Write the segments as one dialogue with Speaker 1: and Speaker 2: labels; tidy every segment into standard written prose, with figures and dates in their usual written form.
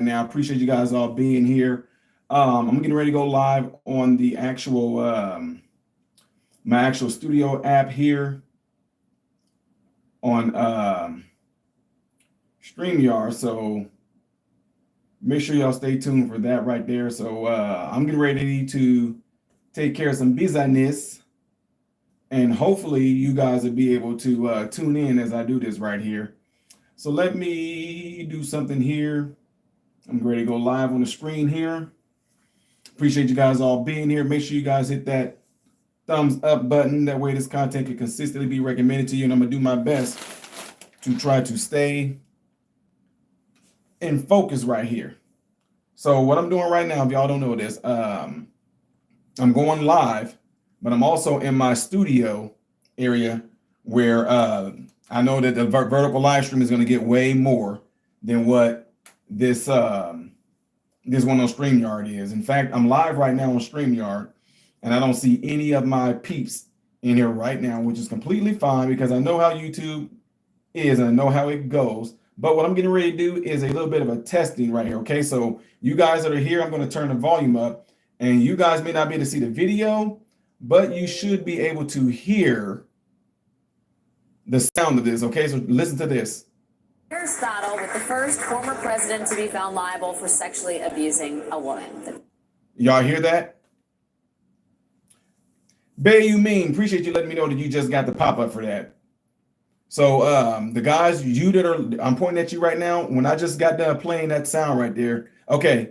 Speaker 1: now. I appreciate you guys all being here. I'm getting ready to go live on the actual my actual studio app here on StreamYard. So make sure y'all stay tuned for that right there. So I'm getting ready to take care of some business, and hopefully you guys will be able to tune in as I do this right here. So let me do something here. I'm ready to go live on the screen here. Appreciate you guys all being here. Make sure you guys hit that thumbs up button. That way this content can consistently be recommended to you. And I'm going to do my best to try to stay in focus right here. So what I'm doing right now, if y'all don't know this, I'm going live, but I'm also in my studio area where I know that the vertical live stream is going to get way more than what this this one on StreamYard is. In fact, I'm live right now on StreamYard, and I don't see any of my peeps in here right now, which is completely fine because I know how YouTube is and I know how it goes. But what I'm getting ready to do is a little bit of a testing right here. Okay, so you guys that are here, I'm going to turn the volume up, and you guys may not be able to see the video, but you should be able to hear the sound of this. Okay, so listen to this.
Speaker 2: Aristotle with the first former president to be found liable for sexually abusing a woman.
Speaker 1: Y'all hear that? Bay, you mean, appreciate you letting me know that you just got the pop-up for that. So the guys, you that are, I'm pointing at you right now, when I just got done playing that sound right there. Okay,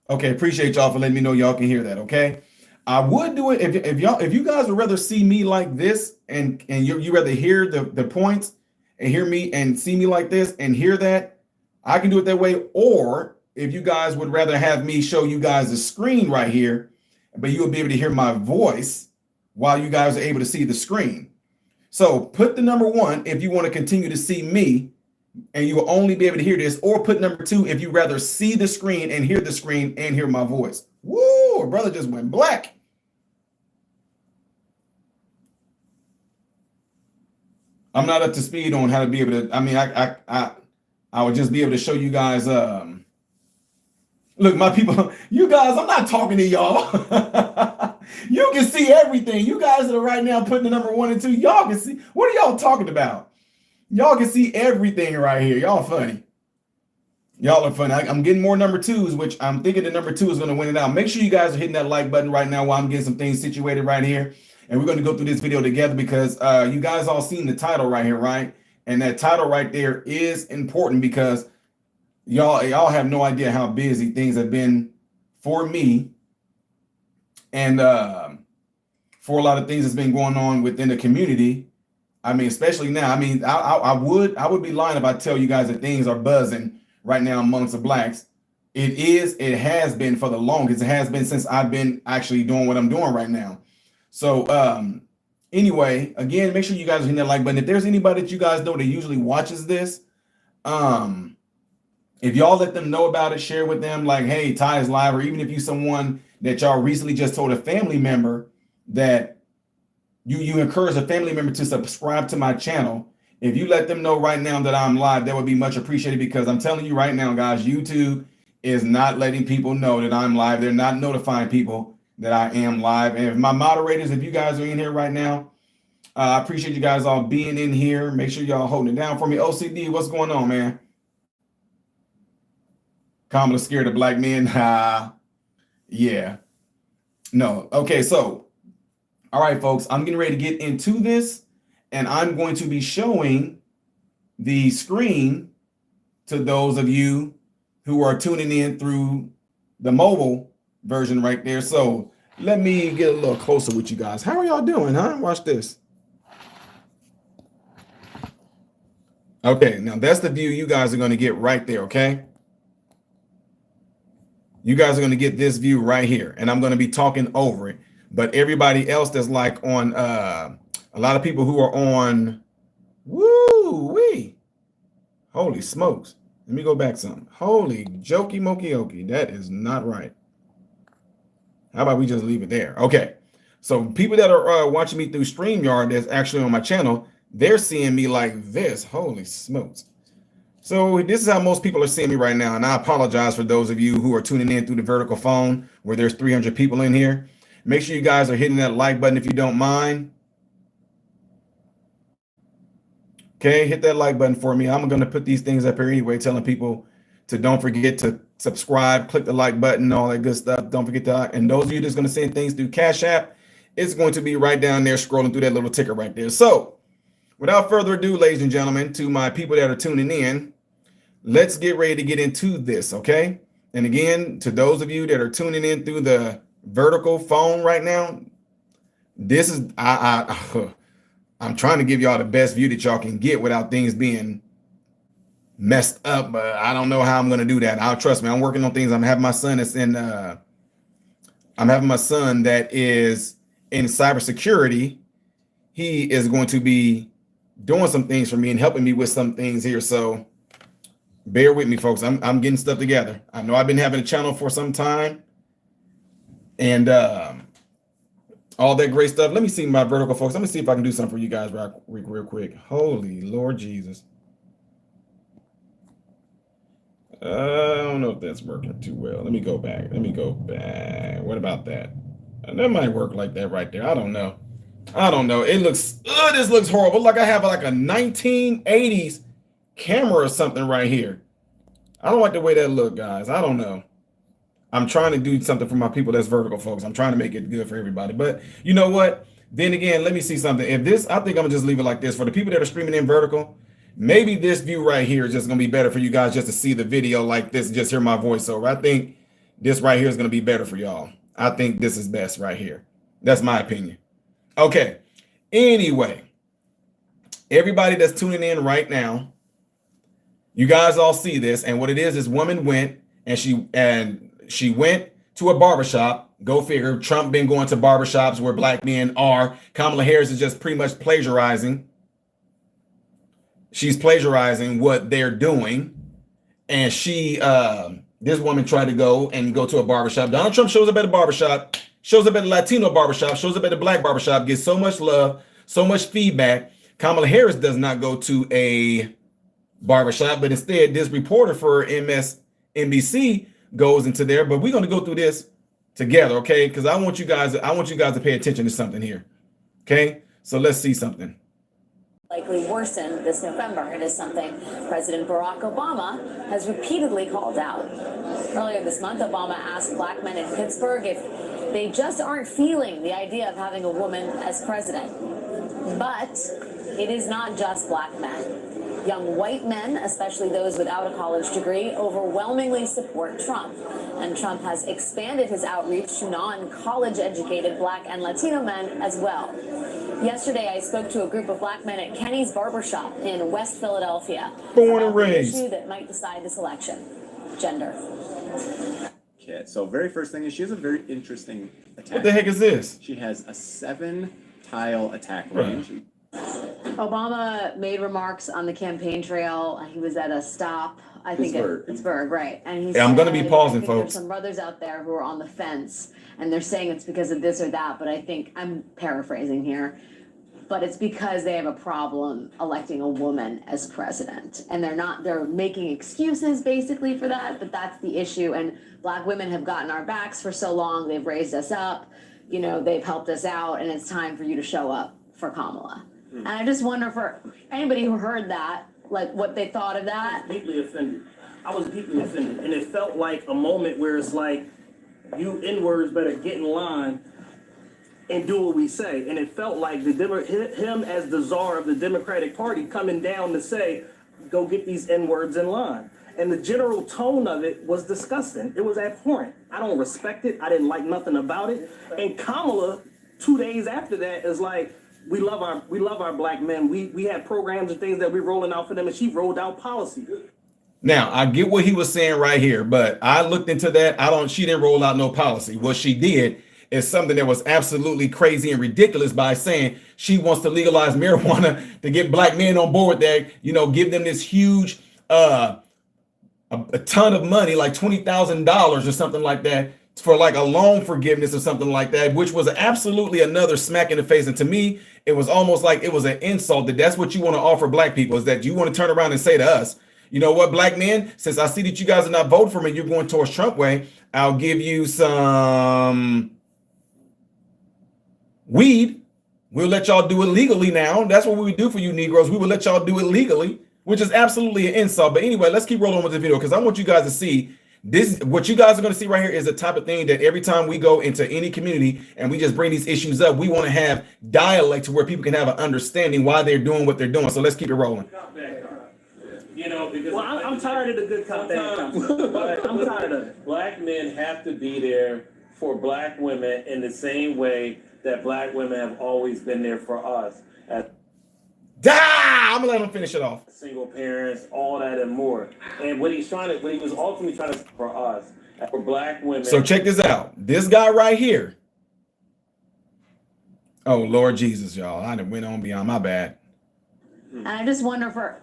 Speaker 1: appreciate y'all for letting me know y'all can hear that, okay? I would do it if you guys would rather see me like this and you rather hear the points and hear me and see me like this and hear that, I can do it that way. Or if you guys would rather have me show you guys the screen right here, but you will be able to hear my voice while you guys are able to see the screen. So put the number 1 if you want to continue to see me and you will only be able to hear this, or put number 2 if you rather see the screen and hear my voice. Woo, brother just went black. I'm not up to speed on how to be able to, I mean, I would just be able to show you guys, look, my people, you guys, I'm not talking to y'all. You can see everything. You guys that are right now putting the number 1 and 2, y'all can see, what are y'all talking about? Y'all can see everything right here. Y'all funny. Y'all are funny. I'm getting more number 2s, which I'm thinking the number 2 is going to win it out. Make sure you guys are hitting that like button right now while I'm getting some things situated right here. And we're going to go through this video together because you guys all seen the title right here, right? And that title right there is important because y'all have no idea how busy things have been for me and for a lot of things that's been going on within the community. I mean, especially now. I mean, I would be lying if I tell you guys that things are buzzing right now amongst the blacks. It has been for the longest. It has been since I've been actually doing what I'm doing right now. So anyway, again, make sure you guys hit that like button. If there's anybody that you guys know that usually watches this, if y'all let them know about it, share with them like, hey, Ty is live, or even if you someone that y'all recently just told a family member that you encourage a family member to subscribe to my channel. If you let them know right now that I'm live, that would be much appreciated, because I'm telling you right now, guys, YouTube is not letting people know that I'm live. They're not notifying people that I am live. And if my moderators, if you guys are in here right now, I appreciate you guys all being in here. Make sure y'all holding it down for me. OCD, what's going on, man? Kamala scared of black men. Yeah. No. Okay, so, all right, folks, I'm getting ready to get into this, and I'm going to be showing the screen to those of you who are tuning in through the mobile version right there. So let me get a little closer with you guys. How are y'all doing, huh? Watch this. Okay, now that's the view you guys are going to get right there, okay? You guys are going to get this view right here, and I'm going to be talking over it. But everybody else that's like on, a lot of people who are on, woo-wee, holy smokes. Let me go back some. Holy jokey mokey okey, that is not right. How about we just leave it there? Okay, so people that are watching me through StreamYard that's actually on my channel, they're seeing me like this. Holy smokes. So this is how most people are seeing me right now. And I apologize for those of you who are tuning in through the vertical phone where there's 300 people in here. Make sure you guys are hitting that like button if you don't mind. Okay, hit that like button for me. I'm going to put these things up here anyway, telling people to don't forget to subscribe, click the like button, all that good stuff. Don't forget to, and those of you that's going to send things through Cash App, it's going to be right down there scrolling through that little ticker right there. So without further ado, ladies and gentlemen, to my people that are tuning in, let's get ready to get into this, okay? And again, to those of you that are tuning in through the vertical phone right now, this is, I'm trying to give y'all the best view that y'all can get without things being messed up, but I don't know how I'm going to do that. I'll trust me. I'm working on things. I'm having my son that is in cybersecurity. He is going to be doing some things for me and helping me with some things here. So bear with me, folks. I'm getting stuff together. I know I've been having a channel for some time and all that great stuff. Let me see my vertical, folks. Let me see if I can do something for you guys real quick. Holy Lord Jesus. I don't know if that's working too well. Let me go back. What about that? And that might work like that right there. I don't know. It looks, this looks horrible. Like I have like a 1980s camera or something right here. I don't like the way that look, guys. I don't know. I'm trying to do something for my people that's vertical, folks. I'm trying to make it good for everybody. But you know what? Then again, let me see something. If this, I think I'm gonna just leave it like this. For the people that are streaming in vertical, maybe this view right here is just gonna be better for you guys just to see the video like this, just hear my voiceover. I think this right here is gonna be better for y'all. I think this is best right here. That's my opinion. Okay. Anyway, everybody that's tuning in right now, you guys all see this, and what it is woman went and she went to a barbershop. Go figure. Trump been going to barbershops where black men are. Kamala Harris is just pretty much plagiarizing. She's plagiarizing what they're doing. And this woman tried to go to a barbershop. Donald Trump shows up at a barbershop, shows up at a Latino barbershop, shows up at a black barbershop, gets so much love, so much feedback. Kamala Harris does not go to a barbershop, but instead this reporter for MSNBC goes into there. But we're going to go through this together, okay? Because I want you guys to pay attention to something here. Okay, so let's see something.
Speaker 2: Likely worsen this November. It is something President Barack Obama has repeatedly called out. Earlier this month, Obama asked black men in Pittsburgh if they just aren't feeling the idea of having a woman as president. But it is not just black men. Young white men, especially those without a college degree, overwhelmingly support Trump. And Trump has expanded his outreach to non-college educated black and Latino men as well. Yesterday, I spoke to a group of black men at Kenny's Barbershop in West Philadelphia.
Speaker 1: Born and raised.
Speaker 2: An issue that might decide this election: gender.
Speaker 3: Okay, so very first thing is she has a very interesting attack.
Speaker 1: What the heck is this?
Speaker 3: She has a 7-tile attack range.
Speaker 1: Right.
Speaker 4: Obama made remarks on the campaign trail. He was at a stop, I think
Speaker 3: Pittsburgh.
Speaker 4: at Pittsburgh, right? And he
Speaker 1: Yeah, I'm gonna
Speaker 4: said,
Speaker 1: be pausing,
Speaker 4: I think
Speaker 1: folks.
Speaker 4: There's some brothers out there who are on the fence, and they're saying it's because of this or that. But I think I'm paraphrasing here, but it's because they have a problem electing a woman as president, and they're making excuses basically for that. But that's the issue. And black women have gotten our backs for so long. They've raised us up. You know, they've helped us out, and it's time for you to show up for Kamala. And I just wonder for anybody who heard that, like what they thought of that.
Speaker 5: Deeply offended. I was deeply offended. And it felt like a moment where it's like, you N-words better get in line and do what we say. And it felt like him as the czar of the Democratic Party coming down to say, go get these N-words in line. And the general tone of it was disgusting. It was abhorrent. I don't respect it. I didn't like nothing about it. And Kamala, 2 days after that, is like, we love our black men. We have programs and things that we're rolling out for them, and she rolled out policy.
Speaker 1: Now, I get what he was saying right here, but I looked into that. She didn't roll out no policy. What she did is something that was absolutely crazy and ridiculous by saying she wants to legalize marijuana to get black men on board that, give them this huge, a ton of money, like $20,000 or something like that, for like a loan forgiveness or something like that, which was absolutely another smack in the face. And to me, it was almost like it was an insult that's what you want to offer black people, is that you want to turn around and say to us, You know what, black men? Since I see that you guys are not voting for me, you're going towards Trump way. I'll give you some weed. We'll let y'all do it legally now. That's what we would do for you Negroes. We will let y'all do it legally, which is absolutely an insult. But anyway, let's keep rolling with the video because I want you guys to see this. What you guys are going to see right here is the type of thing that every time we go into any community and we just bring these issues up, we want to have dialect to where people can have an understanding why they're doing what they're doing. So let's keep it rolling.
Speaker 5: You know, because I'm tired of the good cop, bad cop. I'm tired of it.
Speaker 6: Black men have to be there for black women in the same way that black women have always been there for us as
Speaker 1: I'm gonna let him finish it off.
Speaker 6: single parents, all that and more. And what he was ultimately trying to for us, for black women.
Speaker 1: So check this out. This guy right here. Oh Lord Jesus, y'all! I done went on beyond my bad.
Speaker 4: And I just wonder for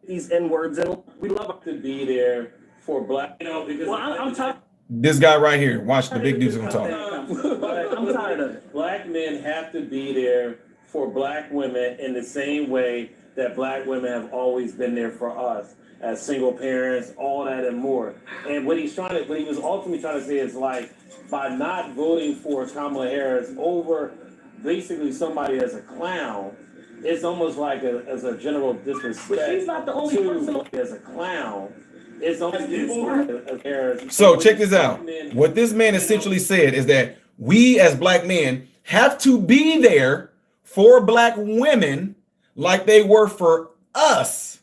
Speaker 5: These N words, and we love
Speaker 6: to be there for black, you know, because
Speaker 5: I'm tired.
Speaker 1: This guy right here. Watch the big dudes gonna talk.
Speaker 5: I'm tired of it.
Speaker 6: black men have to be there for black women in the same way that black women have always been there for us as single parents, all that and more. And what he was ultimately trying to say is like, by not voting for Kamala Harris over basically somebody as a clown, it's almost like as a general disrespect.
Speaker 5: But she's not the only person
Speaker 6: as a clown. It's almost
Speaker 1: So check this out. What this man essentially said is that we as black men have to be there for black women like they were for us.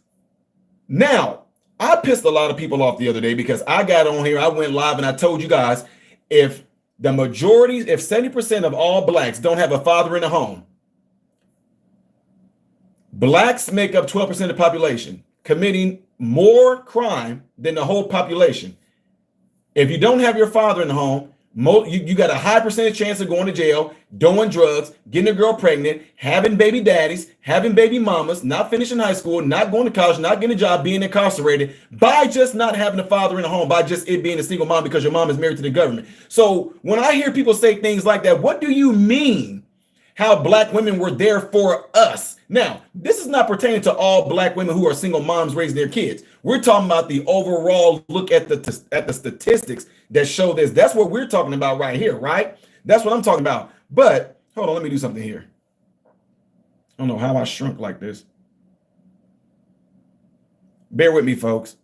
Speaker 1: Now, I pissed a lot of people off the other day because I got on here, I went live and I told you guys, if the majority, if 70% of all blacks don't have a father in the home, blacks make up 12% of the population, committing more crime than the whole population. If you don't have your father in the home, you got a high percentage chance of going to jail, doing drugs, getting a girl pregnant, having baby daddies, having baby mamas, not finishing high school, not going to college, not getting a job, being incarcerated by just not having a father in the home, by just it being a single mom because your mom is married to the government. So when I hear people say things like that, what do you mean? How black women were there for us? Now, this is not pertaining to all black women who are single moms raising their kids. We're talking about the overall look at the statistics that show this. That's what we're talking about right here, right? That's what I'm talking about. But hold on, let me do something here. I don't know how I shrunk like this. Bear with me, folks.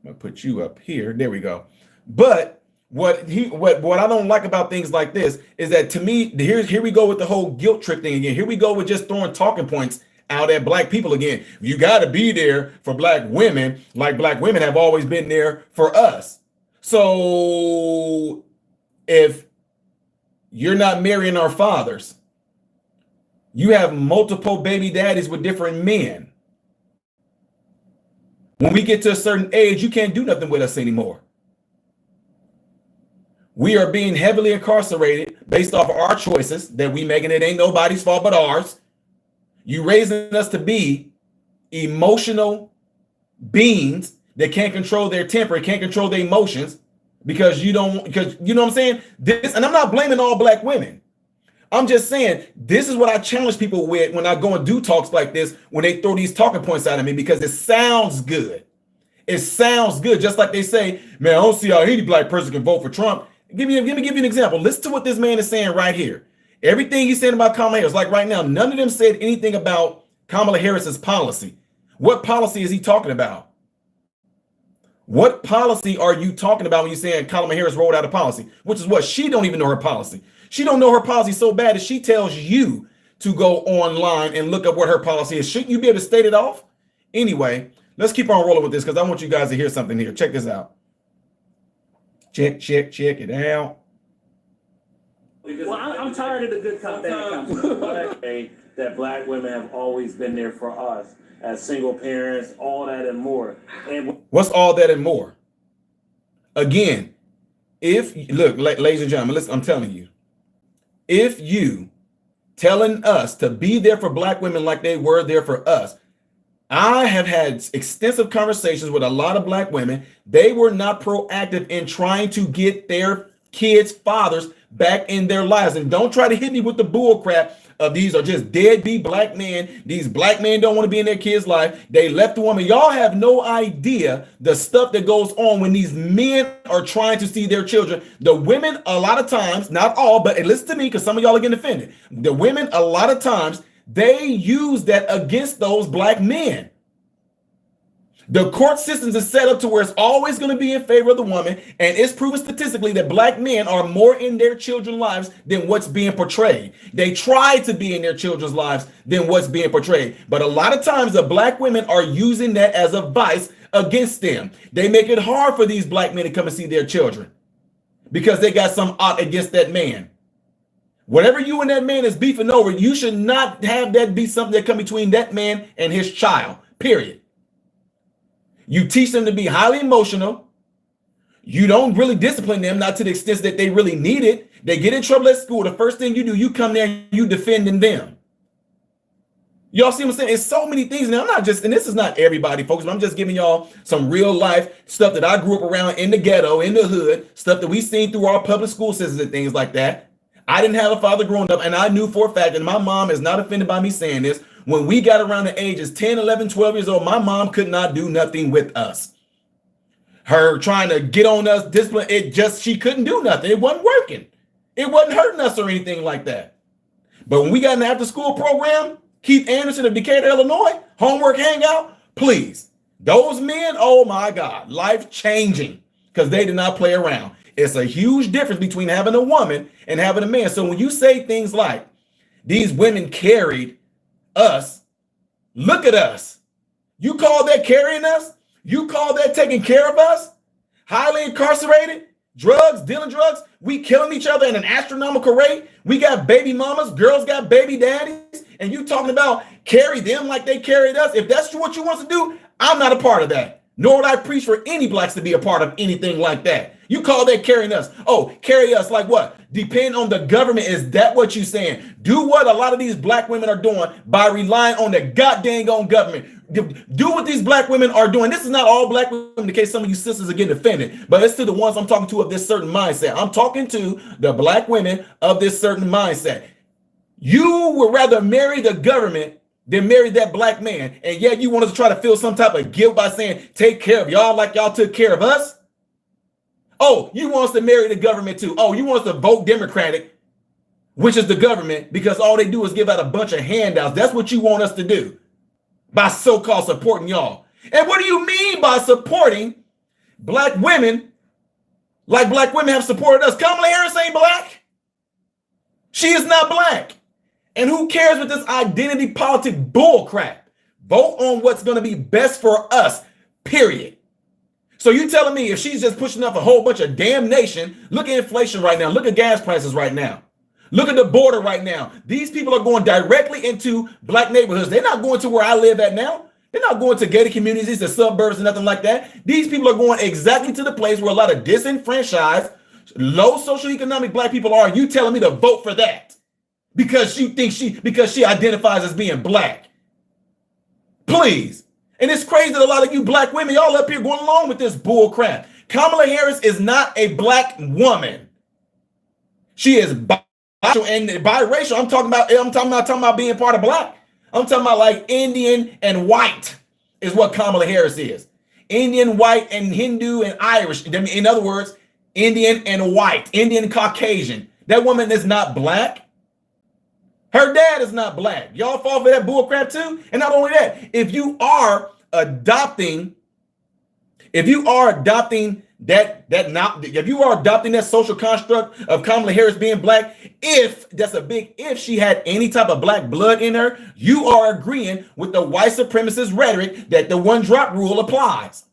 Speaker 1: I'm gonna put you up here. There we go. But what I don't like about things like this is that, to me, here we go with the whole guilt trip thing again. Here we go with just throwing talking points out at black people again. You got to be there for black women like black women have always been there for us. So if you're not marrying our fathers, you have multiple baby daddies with different men. When we get to a certain age, you can't do nothing with us anymore. We are being heavily incarcerated based off of our choices that we make, and it ain't nobody's fault but ours. You raising us to be emotional beings that can't control their temper, can't control their emotions because you know what I'm saying? This, and I'm not blaming all black women. I'm just saying this is what I challenge people with when I go and do talks like this, when they throw these talking points out at me, because it sounds good. It sounds good. Just like they say, man, I don't see how any black person can vote for Trump. Give me an example. Listen to what this man is saying right here. Everything he's saying about Kamala Harris, like right now, none of them said anything about Kamala Harris's policy. What policy is he talking about? What policy are you talking about when you're saying Kamala Harris rolled out a policy? Which is what? She don't even know her policy. She don't know her policy so bad that she tells you to go online and look up what her policy is. Shouldn't you be able to state it off? Anyway, let's keep on rolling with this because I want you guys to hear something here. Check this out. Check it out.
Speaker 5: Well, I'm tired of the good cop, bad cop.
Speaker 6: That black women have always been there for us as single parents, all that and more. And
Speaker 1: what's all that and more? Again, if look, ladies and gentlemen, listen, I'm telling you, if you telling us to be there for black women like they were there for us, I have had extensive conversations with a lot of black women. They were not proactive in trying to get their kids' fathers back in their lives. And don't try to hit me with the bull crap of these are just deadbeat black men. These black men don't want to be in their kids' life. They left the woman. Y'all have no idea the stuff that goes on when these men are trying to see their children. The women, a lot of times, not all, but listen to me because some of y'all are getting offended. The women, a lot of times, they use that against those black men. The court systems is set up to where it's always going to be in favor of the woman, and it's proven statistically that black men are more in their children's lives than what's being portrayed. They try to be in their children's lives than what's being portrayed, but a lot of times the black women are using that as a vice against them. They make it hard for these black men to come and see their children because they got some ought against that man. Whatever you and that man is beefing over, you should not have that be something that come between that man and his child, period. You teach them to be highly emotional. You don't really discipline them, not to the extent that they really need it. They get in trouble at school. The first thing you do, you come there and you defending them. Y'all see what I'm saying? It's so many things. Now, I'm not just, and this is not everybody, folks, but I'm just giving y'all some real life stuff that I grew up around in the ghetto, in the hood, stuff that we seen through our public school systems and things like that. I didn't have a father growing up, and I knew for a fact, and my mom is not offended by me saying this, when we got around the ages 10, 11, 12 years old, my mom could not do nothing with us. Her trying to get on us, discipline, she couldn't do nothing. It wasn't working. It wasn't hurting us or anything like that. But when we got an after school program, Keith Anderson of Decatur, Illinois, homework hangout, please. Those men, oh my God, life changing because they did not play around. It's a huge difference between having a woman and having a man. So when you say things like these women carried us, look at us. You call that carrying us? You call that taking care of us? Highly incarcerated, drugs, dealing drugs. We killing each other at an astronomical rate. We got baby mamas, girls got baby daddies, and you talking about carry them like they carried us. If that's what you want to do, I'm not a part of that. Nor would I preach for any blacks to be a part of anything like that. You call that carrying us. Oh, carry us like what? Depend on the government. Is that what you're saying? Do what a lot of these black women are doing by relying on the goddamn on government. Do what these black women are doing. This is not all black women in case some of you sisters are getting offended, but it's to the ones I'm talking to of this certain mindset. I'm talking to the black women of this certain mindset. You would rather marry the government than marry that black man. And yet you want us to try to feel some type of guilt by saying, take care of y'all like y'all took care of us. Oh, you want us to marry the government too. Oh, you want us to vote Democratic, which is the government, because all they do is give out a bunch of handouts. That's what you want us to do by so-called supporting y'all. And what do you mean by supporting black women like black women have supported us? Kamala Harris ain't black. She is not black. And who cares with this identity politic bull crap? Vote on what's going to be best for us, period. So you telling me if she's just pushing up a whole bunch of damnation, look at inflation right now. Look at gas prices right now. Look at the border right now. These people are going directly into black neighborhoods. They're not going to where I live at now. They're not going to gated communities, the suburbs, and nothing like that. These people are going exactly to the place where a lot of disenfranchised, low socioeconomic black people are. You telling me to vote for that because she identifies as being black? Please. And it's crazy that a lot of you black women, y'all up here going along with this bull crap. Kamala Harris is not a black woman. She is biracial, and biracial. I'm talking about being part of black. I'm talking about like Indian and white is what Kamala Harris is. Indian, white, and Hindu and Irish. In other words, Indian and white, Indian Caucasian. That woman is not black. Her dad is not black. Y'all fall for that bull crap too. And not only that, if you are adopting that social construct of Kamala Harris being black, if that's a big if she had any type of black blood in her, you are agreeing with the white supremacist rhetoric that the one drop rule applies.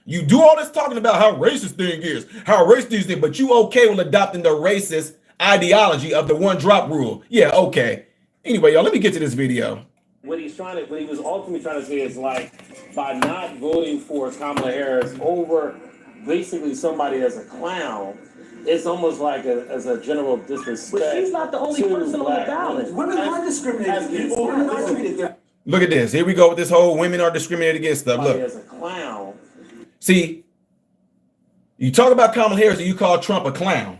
Speaker 1: You do all this talking about how racist thing is, how racist these things, but you okay with adopting the racist ideology of the one drop rule. Yeah, okay. Anyway, y'all, let me get to this video.
Speaker 6: What he was ultimately trying to say is like, by not voting for Kamala Harris over basically somebody as a clown, it's almost like as a general disrespect.
Speaker 5: But she's not the only person on the ballot.
Speaker 7: Women are discriminated against. Women are treated.
Speaker 1: Look at this. Here we go with this whole women are discriminated against stuff. Look.
Speaker 6: As a clown.
Speaker 1: See, you talk about Kamala Harris and you call Trump a clown.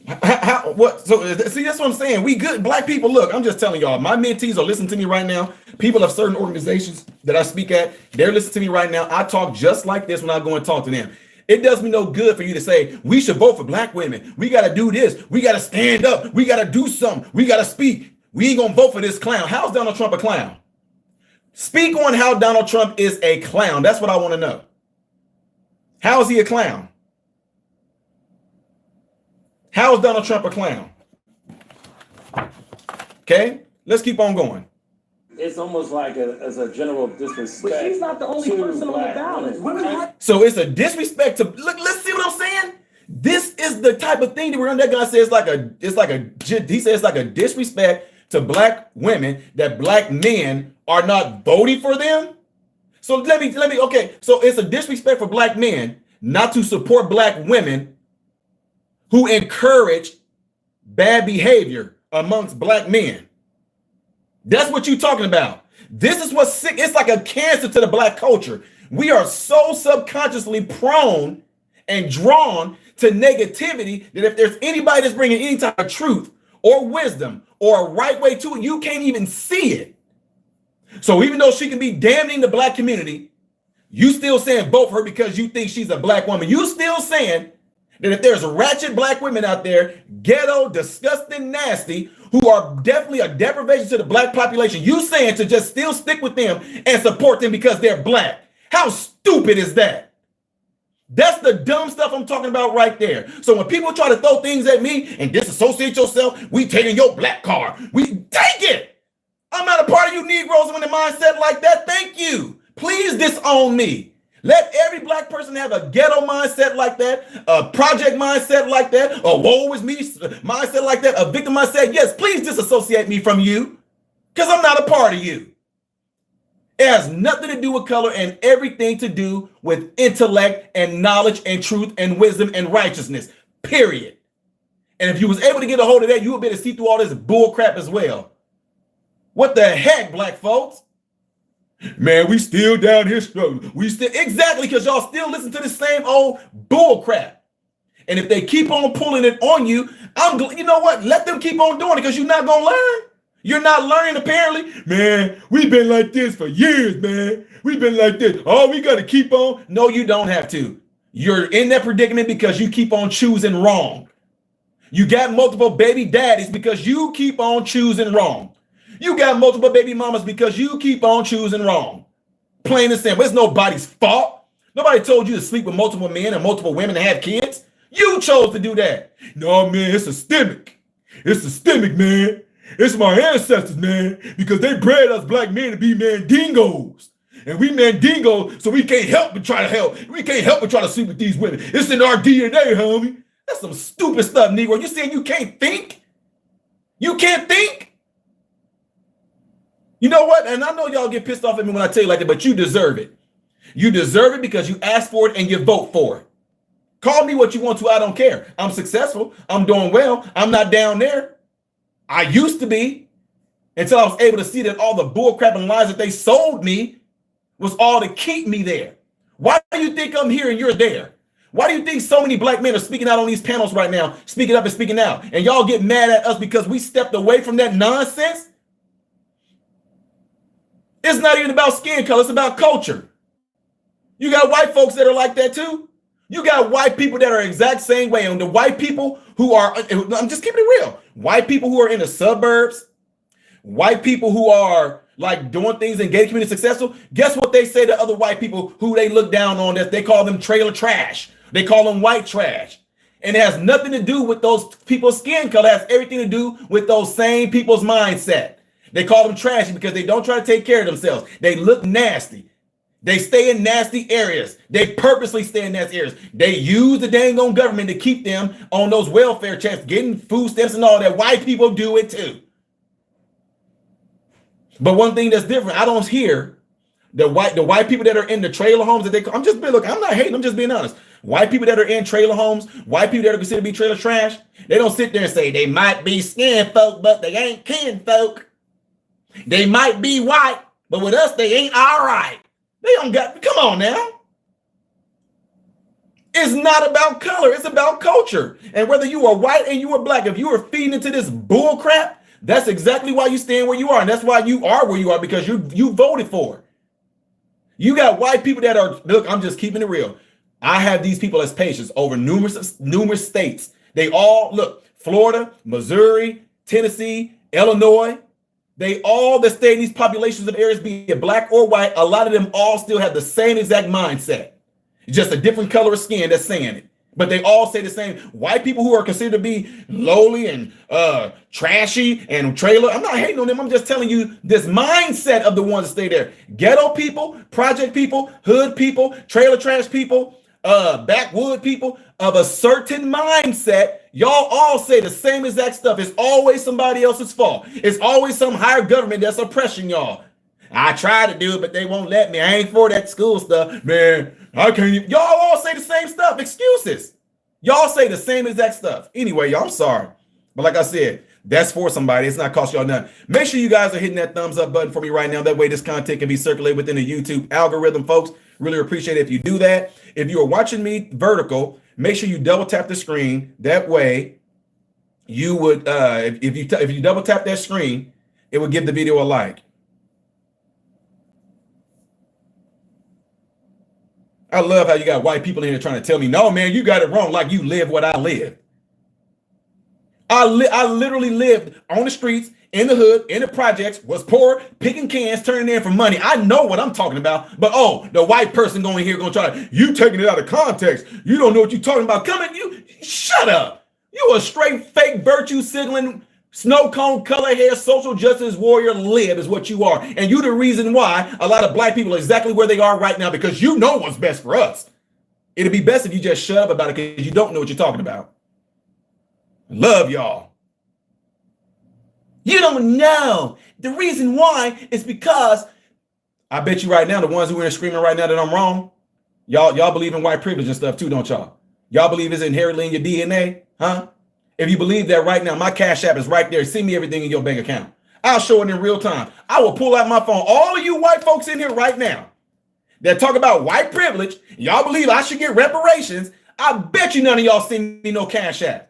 Speaker 1: What? So see, that's what I'm saying. We good black people. Look, I'm just telling y'all. My mentees are listening to me right now. People of certain organizations that I speak at, they're listening to me right now. I talk just like this when I go and talk to them. It does me no good for you to say we should vote for black women. We got to do this. We got to stand up. We got to do something. We got to speak. We ain't gonna vote for this clown. How's Donald Trump a clown? Speak on how Donald Trump is a clown. That's what I want to know. How is he a clown? How is Donald Trump a clown? Okay, let's keep on going.
Speaker 6: It's almost like as a general disrespect.
Speaker 5: But she's not the only person on the ballot.
Speaker 1: So it's a disrespect to look. Let's see what I'm saying. This is the type of thing that guy says he says like a disrespect to black women that black men are not voting for them. So let me okay. So it's a disrespect for black men not to support black women who encourage bad behavior amongst black men. That's what you're talking about. This is what's sick. It's like a cancer to the black culture. We are so subconsciously prone and drawn to negativity that if there's anybody that's bringing any type of truth or wisdom or a right way to it, you can't even see it. So even though she can be damning the black community, you still saying vote for her because you think she's a black woman. You still saying that if there's ratchet black women out there, ghetto, disgusting, nasty, who are definitely a deprivation to the black population, you saying to just still stick with them and support them because they're black. How stupid is that? That's the dumb stuff I'm talking about right there. So when people try to throw things at me and disassociate yourself, we taking your black card. We take it. I'm not a part of you Negroes with a mindset like that. Thank you. Please disown me. Let every black person have a ghetto mindset like that, a project mindset like that, a woe is me mindset like that, a victim mindset. Yes, please disassociate me from you because I'm not a part of you. It has nothing to do with color and everything to do with intellect and knowledge and truth and wisdom and righteousness, period. And if you was able to get a hold of that, you would be able to see through all this bull crap as well. What the heck, black folks? Man, we still down here struggling. We still, exactly, because y'all still listen to the same old bull crap. And if they keep on pulling it on you, you know what? Let them keep on doing it because you're not going to learn. You're not learning, apparently. Man, we've been like this for years, man. We've been like this. Oh, we got to keep on. No, you don't have to. You're in that predicament because you keep on choosing wrong. You got multiple baby daddies because you keep on choosing wrong. You got multiple baby mamas because you keep on choosing wrong. Plain and simple. It's nobody's fault. Nobody told you to sleep with multiple men and multiple women and have kids. You chose to do that. No, man, it's systemic. It's systemic, man. It's my ancestors, man, because they bred us black men to be mandingos. And we mandingos, so we can't help but try to help. We can't help but try to sleep with these women. It's in our DNA, homie. That's some stupid stuff, Negro. You saying you can't think? You can't think? You know what? And I know y'all get pissed off at me when I tell you like that, but you deserve it. You deserve it because you asked for it and you vote for it. Call me what you want to. I don't care. I'm successful. I'm doing well. I'm not down there. I used to be until I was able to see that all the bull crap and lies that they sold me was all to keep me there. Why do you think I'm here and you're there? Why do you think so many black men are speaking out on these panels right now, speaking up and speaking out? And y'all get mad at us because we stepped away from that nonsense? It's not even about skin color. It's about culture. You got white folks that are like that too. You got white people that are exact same way. And the white people who are, I'm just keeping it real. White people who are in the suburbs, white people who are like doing things in gated community successful. Guess what they say to other white people who they look down on? That they call them trailer trash. They call them white trash. And it has nothing to do with those people's skin color. It has everything to do with those same people's mindset. They call them trashy because they don't try to take care of themselves. They look nasty. They stay in nasty areas. They purposely stay in nasty areas. They use the dang on government to keep them on those welfare checks, getting food stamps and all that. White people do it too. But one thing that's different, I don't hear the white people that are in the trailer homes that they call, I'm not hating, I'm just being honest. White people that are in trailer homes, white people that are considered to be trailer trash, they don't sit there and say they might be skin folk, but they ain't kin folk. They might be white, but with us, they ain't all right. They don't got, come on now. It's not about color. It's about culture. And whether you are white and you are black, if you are feeding into this bull crap, that's exactly why you stand where you are. And that's why you are where you are, because you voted for it. You got white people that are, look, I'm just keeping it real. I have these people as patients over numerous states. They all, look, Florida, Missouri, Tennessee, Illinois, they all that stay in these populations of areas, be it black or white, a lot of them all still have the same exact mindset. Just a different color of skin that's saying it. But they all say the same. White people who are considered to be lowly and trashy and trailer. I'm not hating on them. I'm just telling you this mindset of the ones that stay there. Ghetto people, project people, hood people, trailer trash people, backwood people of a certain mindset. Y'all all say the same exact stuff. It's always somebody else's fault. It's always some higher government that's oppressing y'all. I try to do it, but they won't let me. I ain't for that school stuff, man. I can't. Y'all all say the same stuff. Excuses. Y'all say the same exact stuff. Anyway, y'all, I'm sorry. But like I said, that's for somebody. It's not cost y'all nothing. Make sure you guys are hitting that thumbs up button for me right now. That way this content can be circulated within the YouTube algorithm, folks. Really appreciate it if you do that. If you are watching me vertical, make sure you double tap the screen. That way you would, if you double tap that screen, it would give the video a like. I love how you got white people in here trying to tell me, no, man, you got it wrong. Like you live what I live. I literally lived on the streets, in the hood, in the projects, was poor, picking cans, turning in for money. I know what I'm talking about. But oh, the white person going here going to try, you taking it out of context. You don't know what you're talking about. Come in, you shut up. You a straight fake virtue signaling, snow cone color hair, social justice warrior lib is what you are. And you the reason why a lot of black people are exactly where they are right now, because you know what's best for us. It'd be best if you just shut up about it because you don't know what you're talking about. Love y'all. You don't know. The reason why is because I bet you right now, the ones who are screaming right now that I'm wrong, y'all believe in white privilege and stuff too, don't y'all? Y'all believe it's inherently in your DNA, huh? If you believe that right now, my Cash App is right there. Send me everything in your bank account. I'll show it in real time. I will pull out my phone. All of you white folks in here right now that talk about white privilege, y'all believe I should get reparations. I bet you none of y'all send me no Cash App.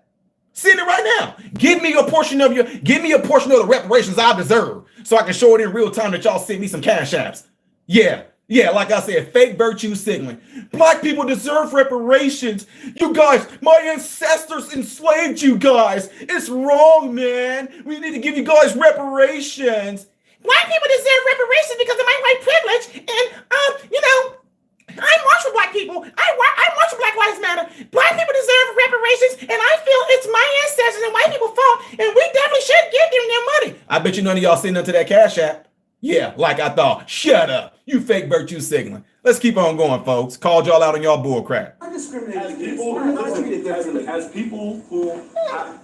Speaker 1: Send it right now. Give me a portion of the reparations I deserve so I can show it in real time that y'all send me some Cash Apps. Yeah, like I said, fake virtue signaling. Black people deserve reparations. You guys, my ancestors enslaved you guys. It's wrong, man. We need to give you guys reparations. Black people deserve reparations because of my white privilege. And, I march for black people. I march for Black Lives Matter. Black people deserve reparations, and I feel it's my ancestors and white people's fault, and we definitely should give them their money. I bet you none of y'all send them to that Cash App. Yeah, like I thought. Shut up. You fake virtue signaling. Let's keep on going, folks. Called y'all out on y'all bull crap.
Speaker 7: As people who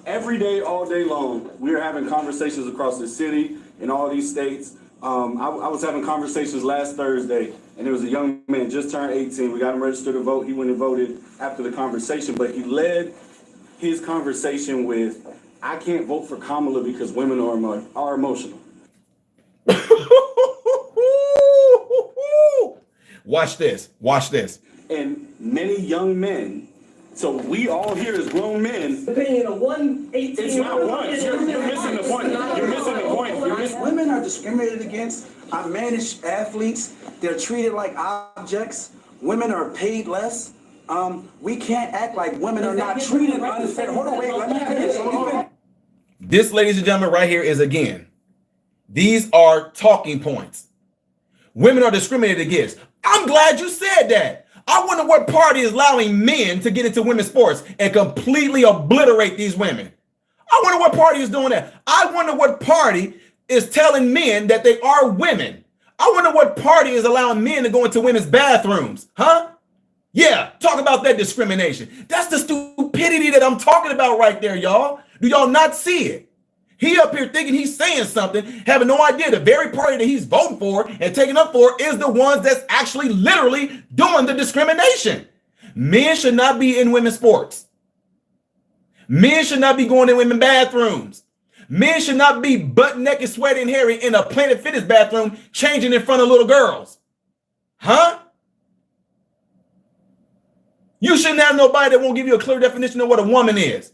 Speaker 7: every day, all day long, we're having conversations across the city in all these states. I was having conversations last Thursday, and there was a young man just turned 18. We got him registered to vote. He went and voted after the conversation, but he led his conversation with, I can't vote for Kamala because women are emotional.
Speaker 1: Watch this.
Speaker 7: And many young men, so we all here as grown men.
Speaker 5: Opinion of 1 18.
Speaker 7: It's not one. You're missing the point. You're missing the point.
Speaker 8: Women are discriminated against. I manage athletes. They're treated like objects. Women are paid less. We can't act like women are not treated unfair. Hold on, wait. Let me finish.
Speaker 1: This, ladies and gentlemen, right here is, again, these are talking points. Women are discriminated against. I'm glad you said that. I wonder what party is allowing men to get into women's sports and completely obliterate these women. I wonder what party is doing that. I wonder what party is telling men that they are women. I wonder what party is allowing men to go into women's bathrooms, huh? Yeah, talk about that discrimination. That's the stupidity that I'm talking about right there, y'all. Do y'all not see it? He up here thinking he's saying something, having no idea the very party that he's voting for and taking up for is the ones that's actually literally doing the discrimination. Men should not be in women's sports. Men should not be going in women's bathrooms. Men should not be butt naked, sweaty, and hairy in a Planet Fitness bathroom changing in front of little girls. Huh? You shouldn't have nobody that won't give you a clear definition of what a woman is.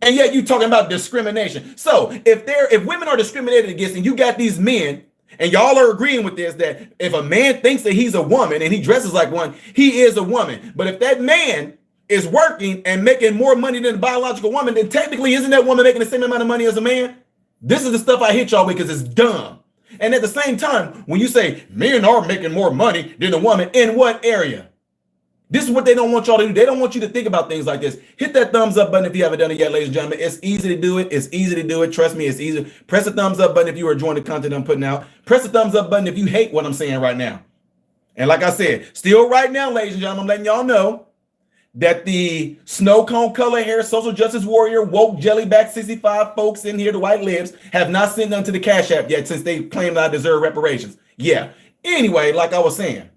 Speaker 1: And yet you talking about discrimination. So if women are discriminated against and you got these men and y'all are agreeing with this, that if a man thinks that he's a woman and he dresses like one, he is a woman. But if that man is working and making more money than a biological woman, then technically isn't that woman making the same amount of money as a man? This is the stuff I hit y'all with because it's dumb. And at the same time, when you say men are making more money than a woman, in what area? This is what they don't want y'all to do. They don't want you to think about things like this. Hit that thumbs up button if you haven't done it yet, ladies and gentlemen. It's easy to do it. It's easy to do it. Trust me, it's easy. Press the thumbs up button if you are enjoying the content I'm putting out. Press the thumbs up button if you hate what I'm saying right now. And like I said, still right now, ladies and gentlemen, I'm letting y'all know that the snow cone color hair, social justice warrior, woke jellyback 65 folks in here, the white libs, have not sent them to the Cash App yet since they claimed I deserve reparations. Yeah. Anyway, like I was saying,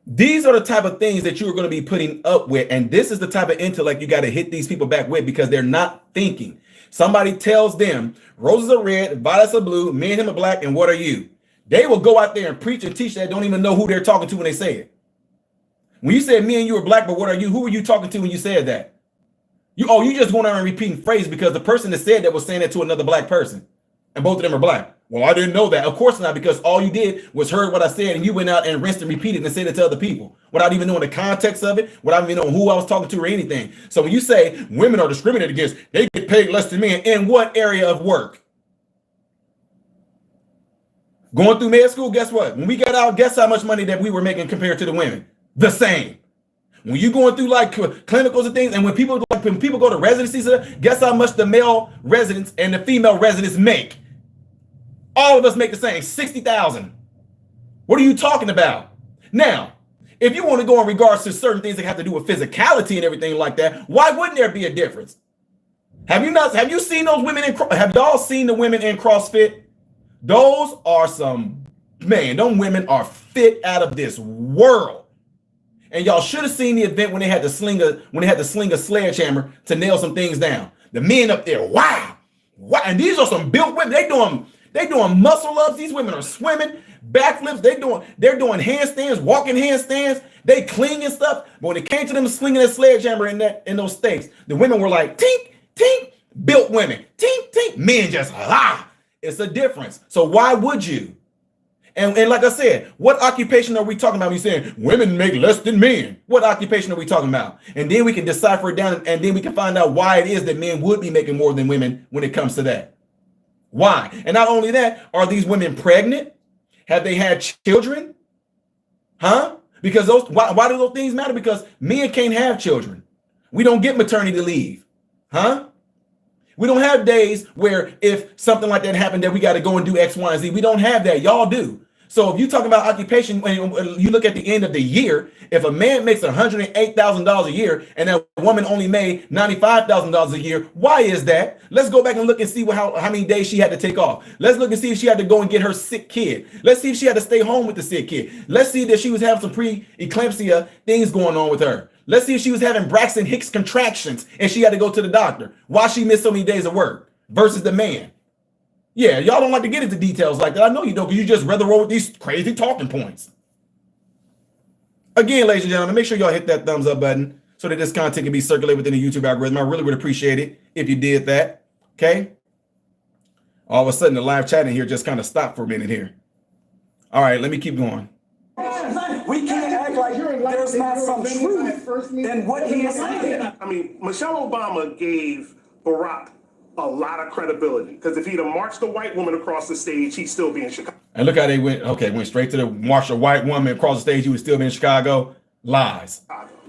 Speaker 1: these are the type of things that you're going to be putting up with. And this is the type of intellect you got to hit these people back with because they're not thinking. Somebody tells them roses are red, violets are blue, me and him are black, and what are you? They will go out there and preach and teach that don't even know who they're talking to when they say it. When you said me and you are black, but what are you? Who were you talking to when you said that? You just going around repeating phrase because the person that said that was saying that to another black person. And both of them are black. Well, I didn't know that. Of course not, because all you did was heard what I said and you went out and rinsed and repeated and said it to other people without even knowing the context of it, without even knowing who I was talking to or anything. So when you say women are discriminated against, they get paid less than men, in what area of work? Going through med school, guess what? When we got out, guess how much money that we were making compared to the women? The same. When you going through like clinicals and things, and when people go to residencies, guess how much the male residents and the female residents make? All of us make the same, $60,000. What are you talking about? Now, if you want to go in regards to certain things that have to do with physicality and everything like that, why wouldn't there be a difference? Have you seen those women have y'all seen the women in CrossFit? Those are them women are fit out of this world. And y'all should have seen the event when they had to sling a sledgehammer to nail some things down. The men up there, wow. And these are some built women. They doing muscle ups. These women are swimming, backflips. They're doing handstands, walking handstands. They clean and stuff. But when it came to them slinging that sledgehammer in those stakes, the women were like, tink, tink, built women, tink, tink. Men just, it's a difference. So why would you? And like I said, what occupation are we talking about when you're saying women make less than men? What occupation are we talking about? And then we can decipher it down, and then we can find out why it is that men would be making more than women when it comes to that. Why? And not only that, are these women pregnant? Have they had children? Huh? Because why do those things matter? Because men can't have children. We don't get maternity leave. Huh? We don't have days where if something like that happened that we got to go and do X, Y, and Z. We don't have that. Y'all do. So if you talk about occupation, when you look at the end of the year, if a man makes $108,000 a year and a woman only made $95,000 a year, why is that? Let's go back and look and see how many days she had to take off. Let's look and see if she had to go and get her sick kid. Let's see if she had to stay home with the sick kid. Let's see that she was having some pre-eclampsia things going on with her. Let's see if she was having Braxton Hicks contractions and she had to go to the doctor. Why she missed so many days of work versus the man? Yeah, y'all don't like to get into details like that. I know you don't, because you just rather roll with these crazy talking points. Again, ladies and gentlemen, make sure y'all hit that thumbs up button so that this content can be circulated within the YouTube algorithm. I really would appreciate it if you did that. Okay. All of a sudden, the live chat in here just kind of stopped for a minute here. All right, let me keep going.
Speaker 8: We can't act like there's not some truth in what he is saying.
Speaker 5: I mean, Michelle Obama gave Barack a lot of credibility, because if he'd have marched a white woman across the stage, he'd still be in Chicago.
Speaker 1: And look how they went straight to the march a white woman across the stage, he would still be in Chicago. Lies.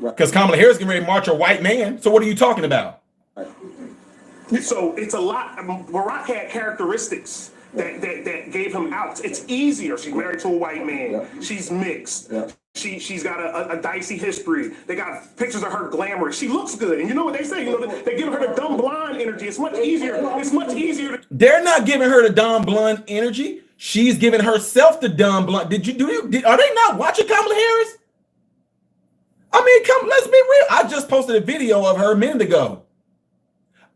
Speaker 1: Because Kamala Harris can really march a white man. So what are you talking about?
Speaker 5: So it's a lot. Barack had characteristics that gave him outs. It's easier. She's married to a white man. Yeah. She's mixed. Yeah. She's got a dicey history. They got pictures of her glamorous. She looks good. And you know what they say? You know, they give her the dumb blonde energy. It's much easier. It's much easier.
Speaker 1: They're not giving her the dumb blonde energy. She's giving herself the dumb blonde. Are they not watching Kamala Harris? I mean, let's be real. I just posted a video of her a minute ago.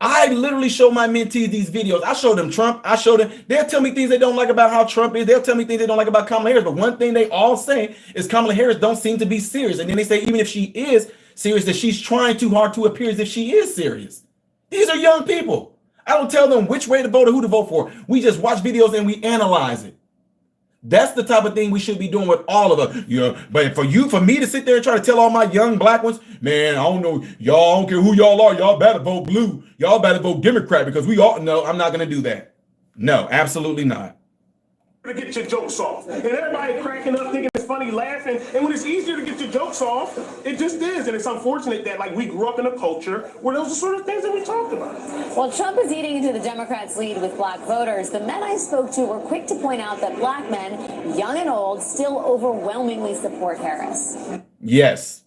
Speaker 1: I literally show my mentees these videos. I show them Trump. I show them, they'll tell me things they don't like about how Trump is. They'll tell me things they don't like about Kamala Harris. But one thing they all say is Kamala Harris don't seem to be serious. And then they say, even if she is serious, that she's trying too hard to appear as if she is serious. These are young people. I don't tell them which way to vote or who to vote for. We just watch videos and we analyze it. That's the type of thing we should be doing with all of us. Yeah, but for me to sit there and try to tell all my young black ones, man, I don't know, y'all don't care who y'all are, y'all better vote blue, y'all better vote Democrat, because we all know I'm not going to do that. No, absolutely not.
Speaker 9: To get your jokes off, and everybody cracking up, thinking it's funny, laughing, and when it's easier to get your jokes off, it just is, and it's unfortunate that like we grew up in a culture where those are sort of things that we talked about.
Speaker 2: While Trump is eating into the Democrats' lead with black voters, the men I spoke to were quick to point out that black men, young and old, still overwhelmingly support Harris.
Speaker 1: Yes,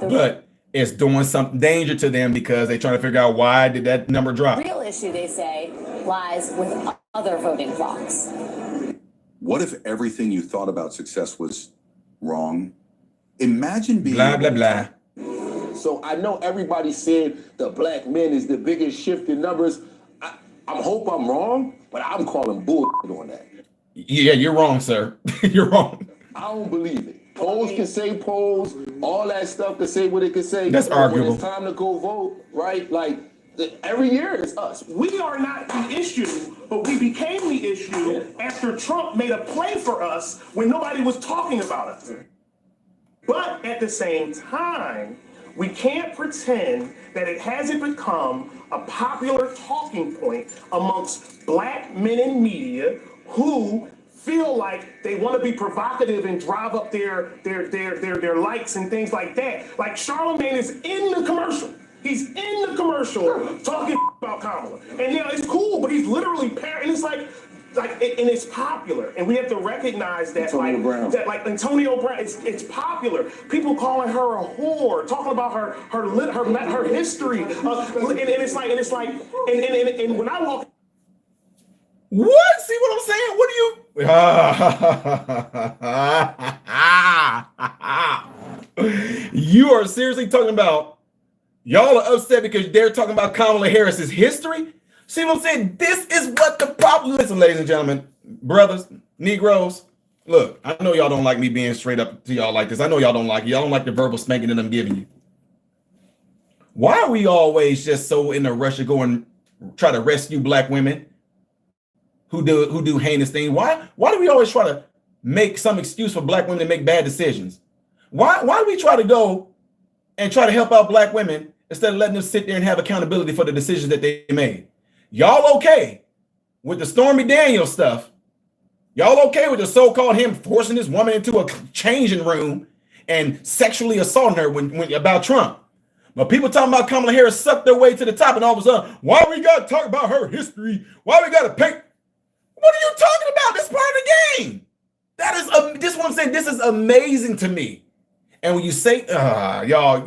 Speaker 1: but it's doing some danger to them because they're trying to figure out why did that number drop.
Speaker 2: The real issue, they say, lies with other voting blocks.
Speaker 10: What if everything you thought about success was wrong? Imagine being
Speaker 1: blah, blah, blah.
Speaker 11: So I know everybody's saying the black men is the biggest shift in numbers. I hope I'm wrong, but I'm calling bullshit on that.
Speaker 1: Yeah, you're wrong, sir. You're wrong.
Speaker 11: I don't believe it. Polls can say polls, all that stuff can say what it can say.
Speaker 1: That's arguable.
Speaker 11: When it's time to go vote, right? Like every year it's us.
Speaker 9: We are not the issue, but we became the issue after Trump made a play for us when nobody was talking about us. But at the same time, we can't pretend that it hasn't become a popular talking point amongst black men in media who feel like they want to be provocative and drive up their likes and things like that. Like Charlamagne is in the commercial. He's in the commercial talking about Kamala. And now it's cool, but he's literally and it's and it's popular. And we have to recognize that Antonio Brown, it's popular. People calling her a whore, talking about her history. And when I walk.
Speaker 1: What? See what I'm saying? What do you? You are seriously talking about, y'all are upset because they're talking about Kamala Harris's history? See what I'm saying? This is what the problem. Listen, ladies and gentlemen, brothers, Negroes, look, I know y'all don't like me being straight up to y'all like this. I know y'all don't like it. Y'all don't like the verbal spanking that I'm giving you. Why are we always just so in a rush to go and try to rescue black women who do heinous things? Why do we always try to make some excuse for black women to make bad decisions? Why do we try to go and try to help out black women instead of letting them sit there and have accountability for the decisions that they made? Y'all okay with the Stormy Daniels stuff? Y'all okay with the so-called him forcing this woman into a changing room and sexually assaulting her when about Trump? But people talking about Kamala Harris sucked their way to the top, and all of a sudden, why we got to talk about her history? Why we got to pay? What are you talking about? This part of the game. That is this is what I'm saying. This is amazing to me. And when you say, y'all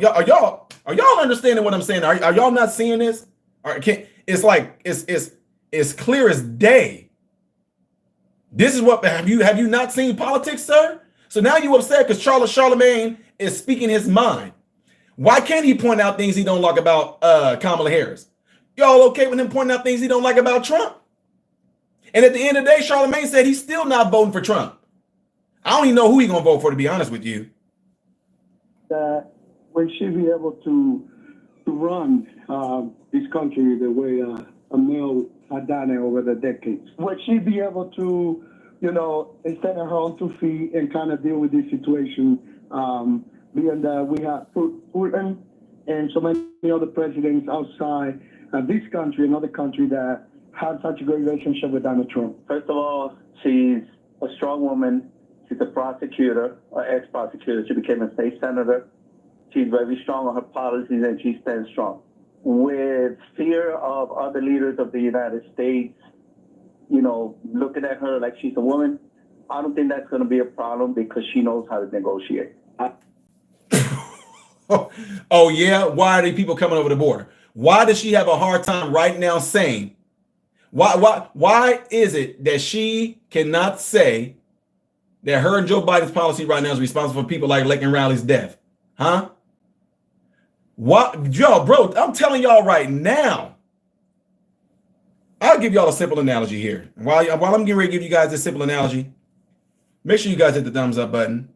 Speaker 1: understanding what I'm saying? Are y'all not seeing this? It's like it's clear as day. This is what have you not seen politics, sir? So now you upset because Charlamagne is speaking his mind. Why can't he point out things he don't like about Kamala Harris? Y'all okay with him pointing out things he don't like about Trump? And at the end of the day, Charlamagne said he's still not voting for Trump. I don't even know who he's gonna vote for, to be honest with you.
Speaker 12: That we should be able to run this country the way a male had done it over the decades. Would she be able to, stand on her own 2 feet and kind of deal with this situation, being that we have Putin and so many other presidents outside this country, another country that had such a great relationship with Donald Trump?
Speaker 13: First of all, she's a strong woman. She's a prosecutor, or ex-prosecutor. She became a state senator. She's very strong on her policies, and she stands strong. With fear of other leaders of the United States, looking at her like she's a woman, I don't think that's going to be a problem because she knows how to negotiate.
Speaker 1: Oh, yeah? Why are these people coming over the border? Why does she have a hard time right now saying, why is it that she cannot say that her and Joe Biden's policy right now is responsible for people like Laken Riley's death? Huh? What, yo, bro, I'm telling y'all right now, I'll give y'all a simple analogy here. While I'm getting ready to give you guys this simple analogy, make sure you guys hit the thumbs up button.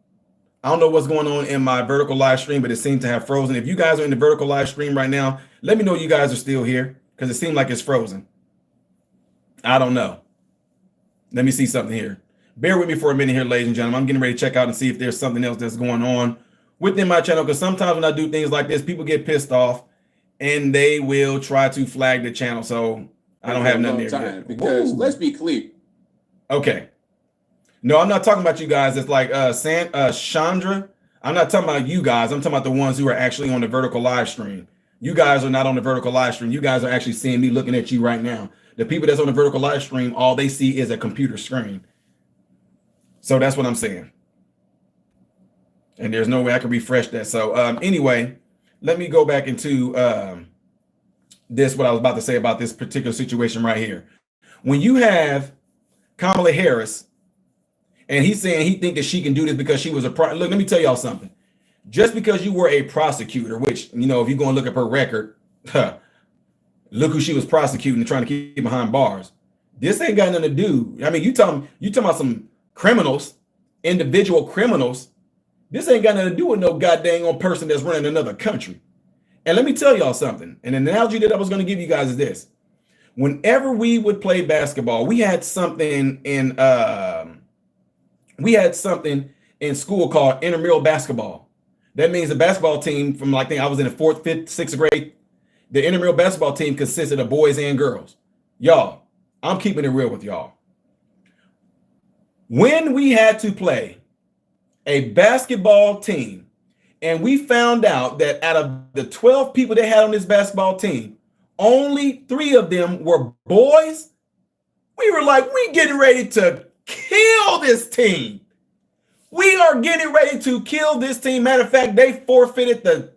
Speaker 1: I don't know what's going on in my vertical live stream, but it seems to have frozen. If you guys are in the vertical live stream right now, let me know you guys are still here because it seemed like it's frozen. I don't know. Let me see something here. Bear with me for a minute here, ladies and gentlemen. I'm getting ready to check out and see if there's something else that's going on within my channel, because sometimes when I do things like this, people get pissed off and they will try to flag the channel. So I don't have nothing there.
Speaker 11: Because let's be clear.
Speaker 1: Okay. No, I'm not talking about you guys. It's like Chandra. I'm not talking about you guys. I'm talking about the ones who are actually on the vertical live stream. You guys are not on the vertical live stream. You guys are actually seeing me looking at you right now. The people that's on the vertical live stream, all they see is a computer screen. So that's what I'm saying. And there's no way I can refresh that. So anyway, let me go back into this, what I was about to say about this particular situation right here. When you have Kamala Harris, and he's saying he thinks that she can do this because she was a look, let me tell y'all something. Just because you were a prosecutor, which, you know, if you're going to look at her record, look who she was prosecuting and trying to keep behind bars. This ain't got nothing to do. I mean, you talking about some criminals, individual criminals. This ain't got nothing to do with no goddamn person that's running another country. And let me tell y'all something. An analogy that I was going to give you guys is this. Whenever we would play basketball, we had something in school called intramural basketball. That means the basketball team from, like, I was in the 4th, 5th, 6th grade. The intramural basketball team consisted of boys and girls. Y'all, I'm keeping it real with y'all. When we had to play a basketball team and we found out that out of the 12 people they had on this basketball team, only 3 of them were boys, we were like, we getting ready to kill this team. We are getting ready to kill this team. Matter of fact, they forfeited the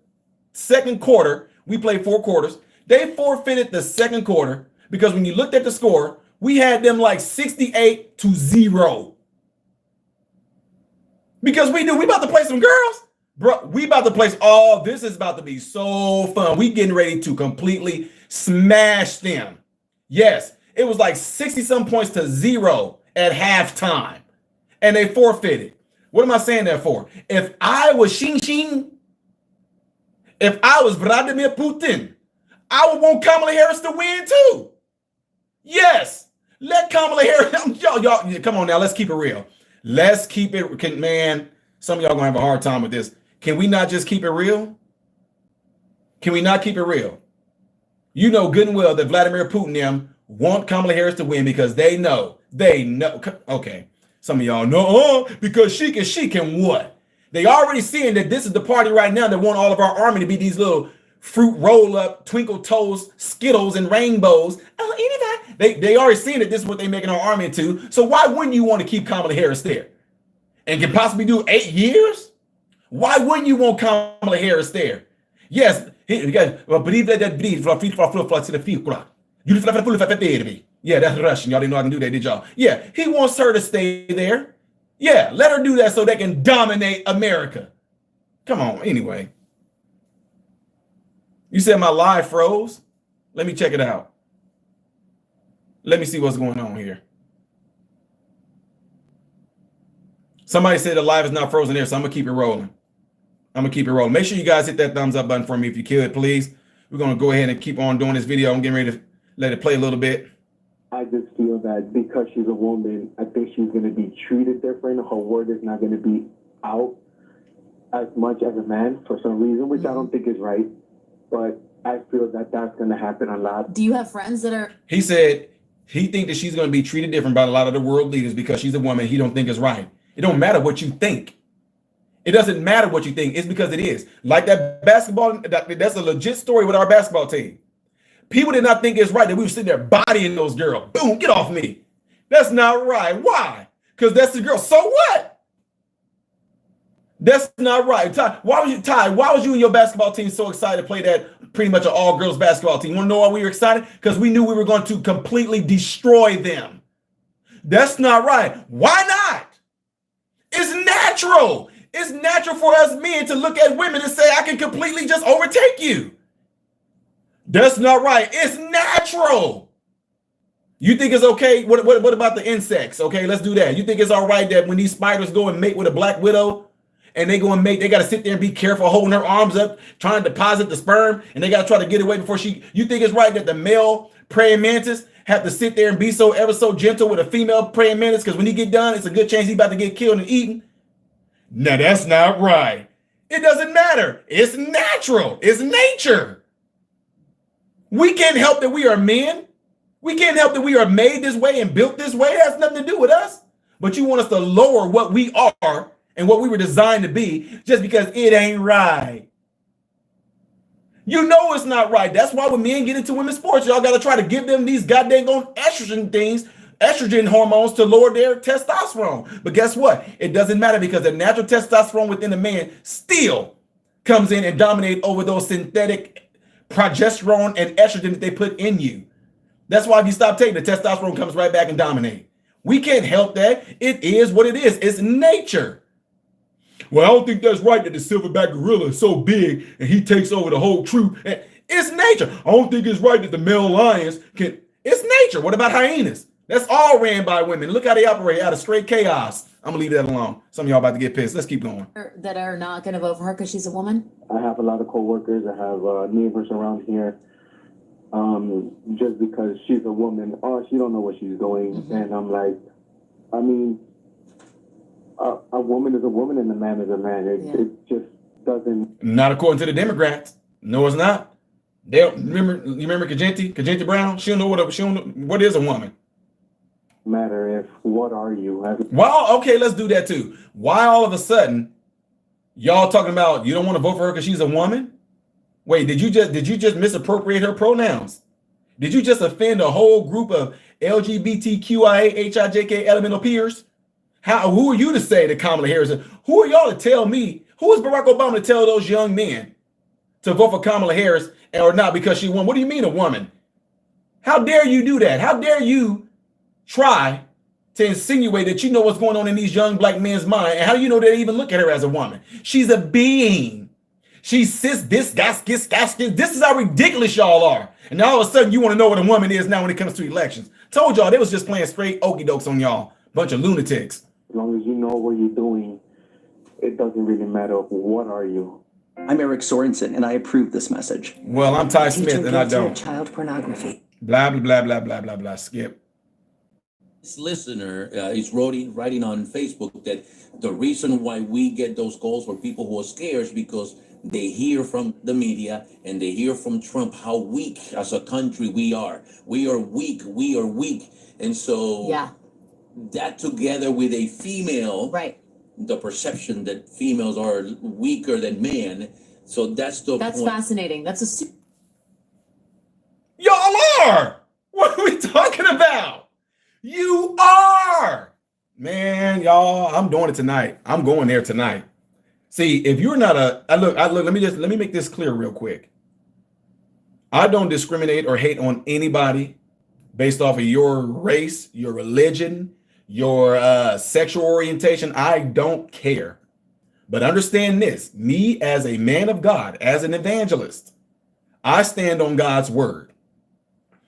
Speaker 1: second quarter. We played 4 quarters. They forfeited the second quarter because when you looked at the score, we had them like 68-0. Because we knew we about to play some girls. Bro, we about to play. Oh, this is about to be so fun. We getting ready to completely smash them. Yes, it was like 60-some points to 0 at halftime. And they forfeited. What am I saying that for? If I was Xi Jinping, if I was Vladimir Putin, I would want Kamala Harris to win too. Yes, let Kamala Harris. Y'all, come on now. Let's keep it real. Let's keep it. Man, some of y'all gonna have a hard time with this. Can we not just keep it real? Can we not keep it real? You know good and well that Vladimir Putin them want Kamala Harris to win because they know. Okay. Some of y'all know, because she can what? They already seeing that this is the party right now that want all of our army to be these little fruit roll up, twinkle toes, Skittles and rainbows. Oh, anybody? They already seeing that this is what they making our army into. So why wouldn't you want to keep Kamala Harris there? And can possibly do 8 years? Why wouldn't you want Kamala Harris there? Yes, yeah, that's Russian. Y'all didn't know I can do that, did y'all? Yeah, he wants her to stay there. Yeah, let her do that so they can dominate America. Come on, anyway. You said my live froze? Let me check it out. Let me see what's going on here. Somebody said the live is not frozen there, so I'm going to keep it rolling. Make sure you guys hit that thumbs up button for me if you could, please. We're going to go ahead and keep on doing this video. I'm getting ready to let it play a little bit.
Speaker 14: I just feel that because she's a woman, I think she's going to be treated different. Her word is not going to be out as much as a man for some reason, which I don't think is right. But I feel that that's going to happen a lot.
Speaker 4: Do you have friends that are...
Speaker 1: He said he thinks that she's going to be treated different by a lot of the world leaders because she's a woman. He don't think it's right. It don't matter what you think. It doesn't matter what you think. It's because it is. Like that basketball, that's a legit story with our basketball team. People did not think it's right that we were sitting there bodying those girls. Boom, get off me. That's not right. Why? Because that's the girl. So what? That's not right. Ty, why was you and your basketball team so excited to play that pretty much an all-girls basketball team? You want to know why we were excited? Because we knew we were going to completely destroy them. That's not right. Why not? It's natural. It's natural for us men to look at women and say, I can completely just overtake you. That's not right. It's natural. You think it's okay? What about the insects? Okay, let's do that. You think it's all right that when these spiders go and mate with a black widow, and they go and mate, they got to sit there and be careful, holding her arms up, trying to deposit the sperm, and they got to try to get away before she. You think it's right that the male praying mantis have to sit there and be so ever so gentle with a female praying mantis, because when he get done, it's a good chance he's about to get killed and eaten? Now that's not right. It doesn't matter. It's natural. It's nature. We can't help that we are men. We can't help that we are made this way and built this way. It has nothing to do with us. But you want us to lower what we are and what we were designed to be just because it ain't right. You know it's not right. That's why when men get into women's sports, y'all got to try to give them these goddamn estrogen things, estrogen hormones to lower their testosterone. But guess what? It doesn't matter, because the natural testosterone within a man still comes in and dominate over those synthetic progesterone and estrogen that they put in you. That's why if you stop taking, the testosterone comes right back and dominate. We can't help that. It is what it is. It's nature. Well, I don't think that's right that the silverback gorilla is so big and he takes over the whole troop. It's nature. I don't think it's right that the male lions can. It's nature. What about hyenas? That's all ran by women. Look how they operate out of straight chaos. I'm going to leave that alone. Some of y'all about to get pissed. Let's keep going.
Speaker 4: That are not going to vote for her because she's a woman?
Speaker 14: I have a lot of coworkers. I have neighbors around here. Just because she's a woman, she don't know what she's doing. Mm-hmm. And I'm like, I mean, a woman is a woman and a man is a man. It just doesn't. Not according to the Democrats. No, it's not. They don't remember Kajenti Brown. She don't know what is a woman. Matter if what are you? Well, okay, let's do that too. Why all of a sudden y'all talking about you don't want to vote for her because she's a woman? Wait, did you just misappropriate her pronouns? Did you just offend a whole group of LGBTQIA HIJK elemental peers? Who are you to say to Kamala Harris? Who are y'all to tell me? Who is Barack Obama to tell those young men to vote for Kamala Harris or not because she won? What do you mean a woman? How dare you do that? How dare you try to insinuate that you know what's going on in these young black men's mind? And how do you know they even look at her as a woman? She's a being. She sits this. This is how ridiculous y'all are. And now all of a sudden you want to know what a woman is now when it comes to elections. Told y'all they was just playing straight okie dokes on y'all. Bunch of lunatics. As long as you know what you're doing, it doesn't really matter what are you.
Speaker 15: I'm Eric Sorensen, and I approve this message.
Speaker 1: Well, I'm Ty Smith, and I don't.
Speaker 15: Child pornography.
Speaker 1: Blah, blah, blah, blah, blah, blah, blah. Skip.
Speaker 16: This listener is writing on Facebook that the reason why we get those calls for people who are scared is because they hear from the media and they hear from Trump how weak as a country we are. We are weak. We are weak. And so that together with a female, right? The perception that females are weaker than men. So that's point.
Speaker 4: Fascinating. That's
Speaker 1: y'all are. What are we talking about? You are. Man, y'all, I'm doing it tonight. I'm going there tonight. See, if you're not look, let me make this clear real quick. I don't discriminate or hate on anybody based off of your race, your religion, your sexual orientation. I don't care. But understand this, me as a man of God, as an evangelist, I stand on God's word.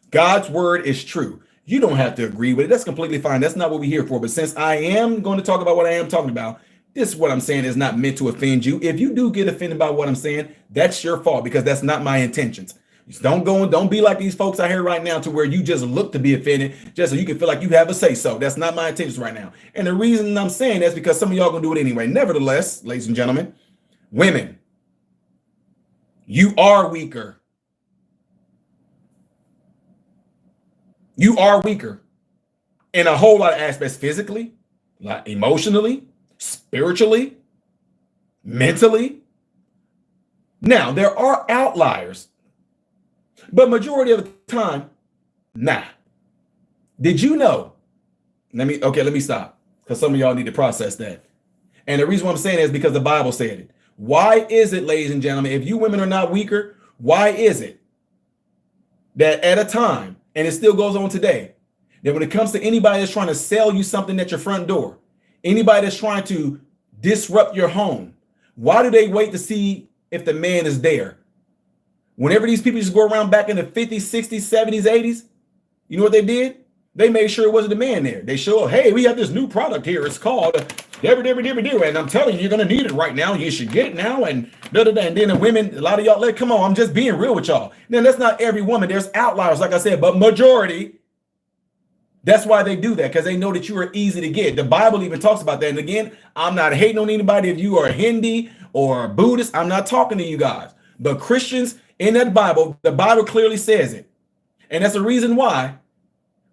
Speaker 1: God's word is true. You don't have to agree with it. That's completely fine. That's not what we're here for. But since I am going to talk about what I am talking about, this is what I'm saying is not meant to offend you. If you do get offended by what I'm saying, that's your fault because that's not my intentions. Don't be like these folks out here right now to where you just look to be offended just so you can feel like you have a say so. That's not my intentions right now. And the reason I'm saying that's because some of y'all gonna do it anyway. Nevertheless, ladies and gentlemen, women, you are weaker. You are weaker in a whole lot of aspects, physically, like emotionally, spiritually, mentally. Now, there are outliers, but majority of the time, nah. Did you know? Let me stop because some of y'all need to process that. And the reason why I'm saying it is because the Bible said it. Why is it, ladies and gentlemen, if you women are not weaker, why is it that at a time, and it still goes on today, that when it comes to anybody that's trying to sell you something at your front door, anybody that's trying to disrupt your home, why do they wait to see if the man is there? Whenever these people just go around back in the 50s, 60s, 70s, 80s, you know what they did? They made sure it wasn't a man there. They show up, hey, we have this new product here. It's called and I'm telling you, you're gonna need it right now. You should get it now. And and then the women, a lot of y'all, come on, I'm just being real with y'all. Now that's not every woman. There's outliers, like I said, but majority. That's why they do that, because they know that you are easy to get. The Bible even talks about that. And again, I'm not hating on anybody. If you are Hindi or Buddhist, I'm not talking to you guys. But Christians in that Bible, the Bible clearly says it. And that's the reason why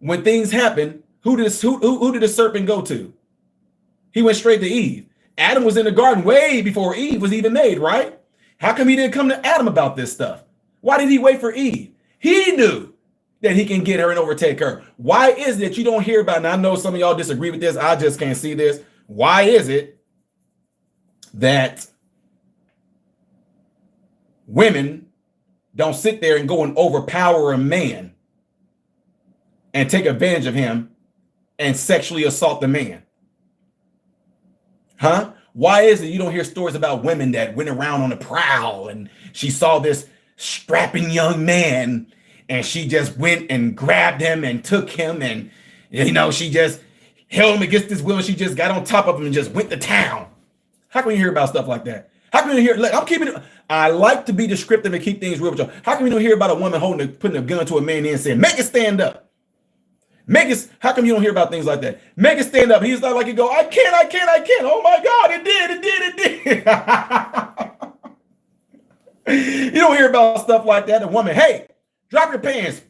Speaker 1: when things happen, who did the serpent go to? He went straight to Eve. Adam was in the garden way before Eve was even made, right? How come he didn't come to Adam about this stuff? Why did he wait for Eve? He knew that he can get her and overtake her. Why is it that you don't hear about, and I know some of y'all disagree with this, I just can't see this. Why is it that women don't sit there and go and overpower a man and take advantage of him and sexually assault the man? Huh? Why is it you don't hear stories about women that went around on the prowl and she saw this strapping young man and she just went and grabbed him and took him and, she just held him against his will and she just got on top of him and just went to town? How can you hear about stuff like that? How can you hear, I like to be descriptive and keep things real with y'all. How can you don't hear about a woman putting a gun to a man and saying, make it stand up? How come you don't hear about things like that? Make it stand up. He's not like, you go, I can't. Oh my God, it did. You don't hear about stuff like that. A woman, hey, drop your pants.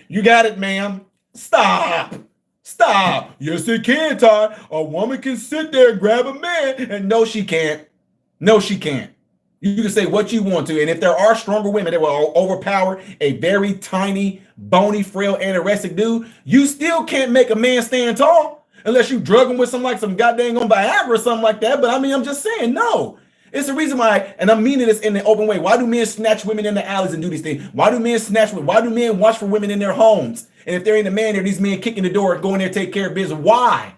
Speaker 1: You got it, ma'am. Stop. Yes, it can, Ty. A woman can sit there and grab a man. And no, she can't. You can say what you want to. And if there are stronger women that will overpower a very tiny, bony, frail, anorexic dude, you still can't make a man stand tall unless you drug him with some goddamn Viagra or something like that. But I'm just saying, no. It's the reason why, and I'm meaning this in an open way. Why do men snatch women in the alleys and do these things? Why do men watch for women in their homes? And if there ain't a man there, these men kicking the door and going there to take care of business. Why?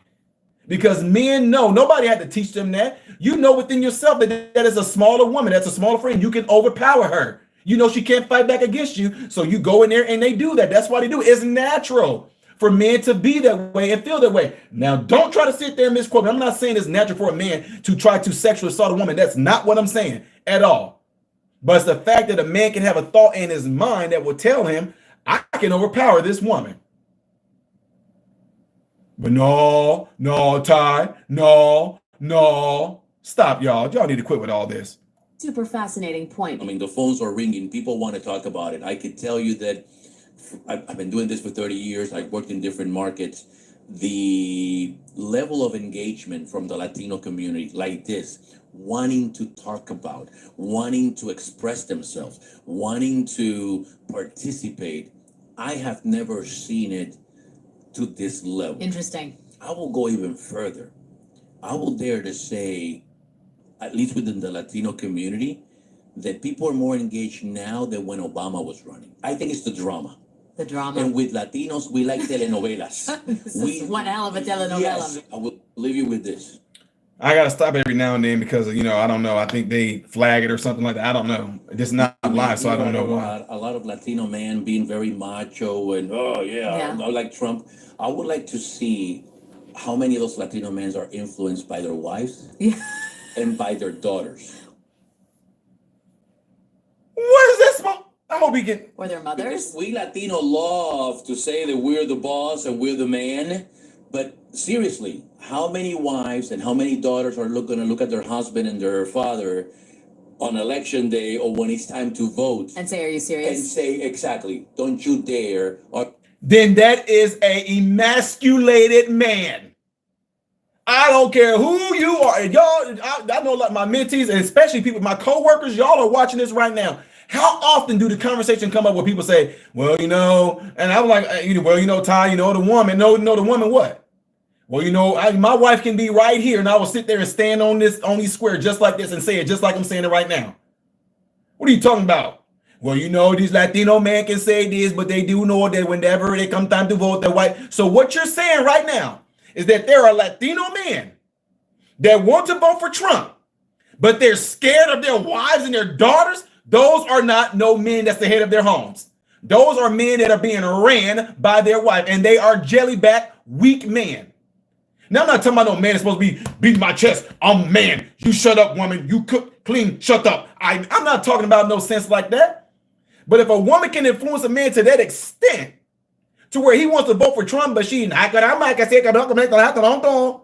Speaker 1: Because men know. Nobody had to teach them that. You know within yourself that is a smaller woman. That's a smaller friend. You can overpower her. You know she can't fight back against you. So you go in there and they do that. That's why they do it. It's natural for men to be that way and feel that way. Now, don't try to sit there and misquote me. I'm not saying it's natural for a man to try to sexually assault a woman. That's not what I'm saying at all. But it's the fact that a man can have a thought in his mind that will tell him, I can overpower this woman. But no, Ty, no. Stop, y'all. Y'all need to quit with all this.
Speaker 4: Super fascinating point.
Speaker 16: I mean, the phones are ringing. People want to talk about it. I could tell you that I've been doing this for 30 years. I've worked in different markets. The level of engagement from the Latino community like this, wanting to talk about, wanting to express themselves, wanting to participate, I have never seen it to this level.
Speaker 4: Interesting.
Speaker 16: I will go even further. I will dare to say, at least within the Latino community, that people are more engaged now than when Obama was running. I think it's the drama.
Speaker 4: The drama.
Speaker 16: And with Latinos, we like telenovelas.
Speaker 4: This is one hell of a telenovela.
Speaker 16: Yes, I will leave you with this.
Speaker 1: I got to stop every now and then because, I don't know. I think they flag it or something like that. I don't know. It's not live, so I don't know why.
Speaker 16: A lot of Latino men being very macho and, like Trump. I would like to see how many of those Latino men are influenced by their wives and by their daughters.
Speaker 1: What is this? I hope we can.
Speaker 4: Or their mothers.
Speaker 16: Because we Latino love to say that we're the boss and we're the man. But seriously, how many wives and how many daughters are going to look at their husband and their father on election day or when it's time to vote
Speaker 4: and say, are you serious?
Speaker 16: And say, exactly, don't you dare. Or
Speaker 1: then that is a emasculated man. I don't care who you are. Y'all, I know like my mentees and especially people, my coworkers, y'all are watching this right now. How often do the conversation come up where people say, well, and I'm like, Ty, the woman, the woman what? Well, my wife can be right here and I will sit there and stand on these square just like this and say it just like I'm saying it right now. What are you talking about? Well, these Latino men can say this, but they do know that whenever it comes time to vote, they're white. So what you're saying right now is that there are Latino men that want to vote for Trump, but they're scared of their wives and their daughters. Those are not no men that's the head of their homes. Those are men that are being ran by their wife, and they are jellyback, weak men. Now, I'm not talking about no man that's supposed to be beating my chest. I'm a man. You shut up, woman. You cook, clean, shut up. I'm not talking about no sense like that. But if a woman can influence a man to that extent, to where he wants to vote for Trump, but she not gonna,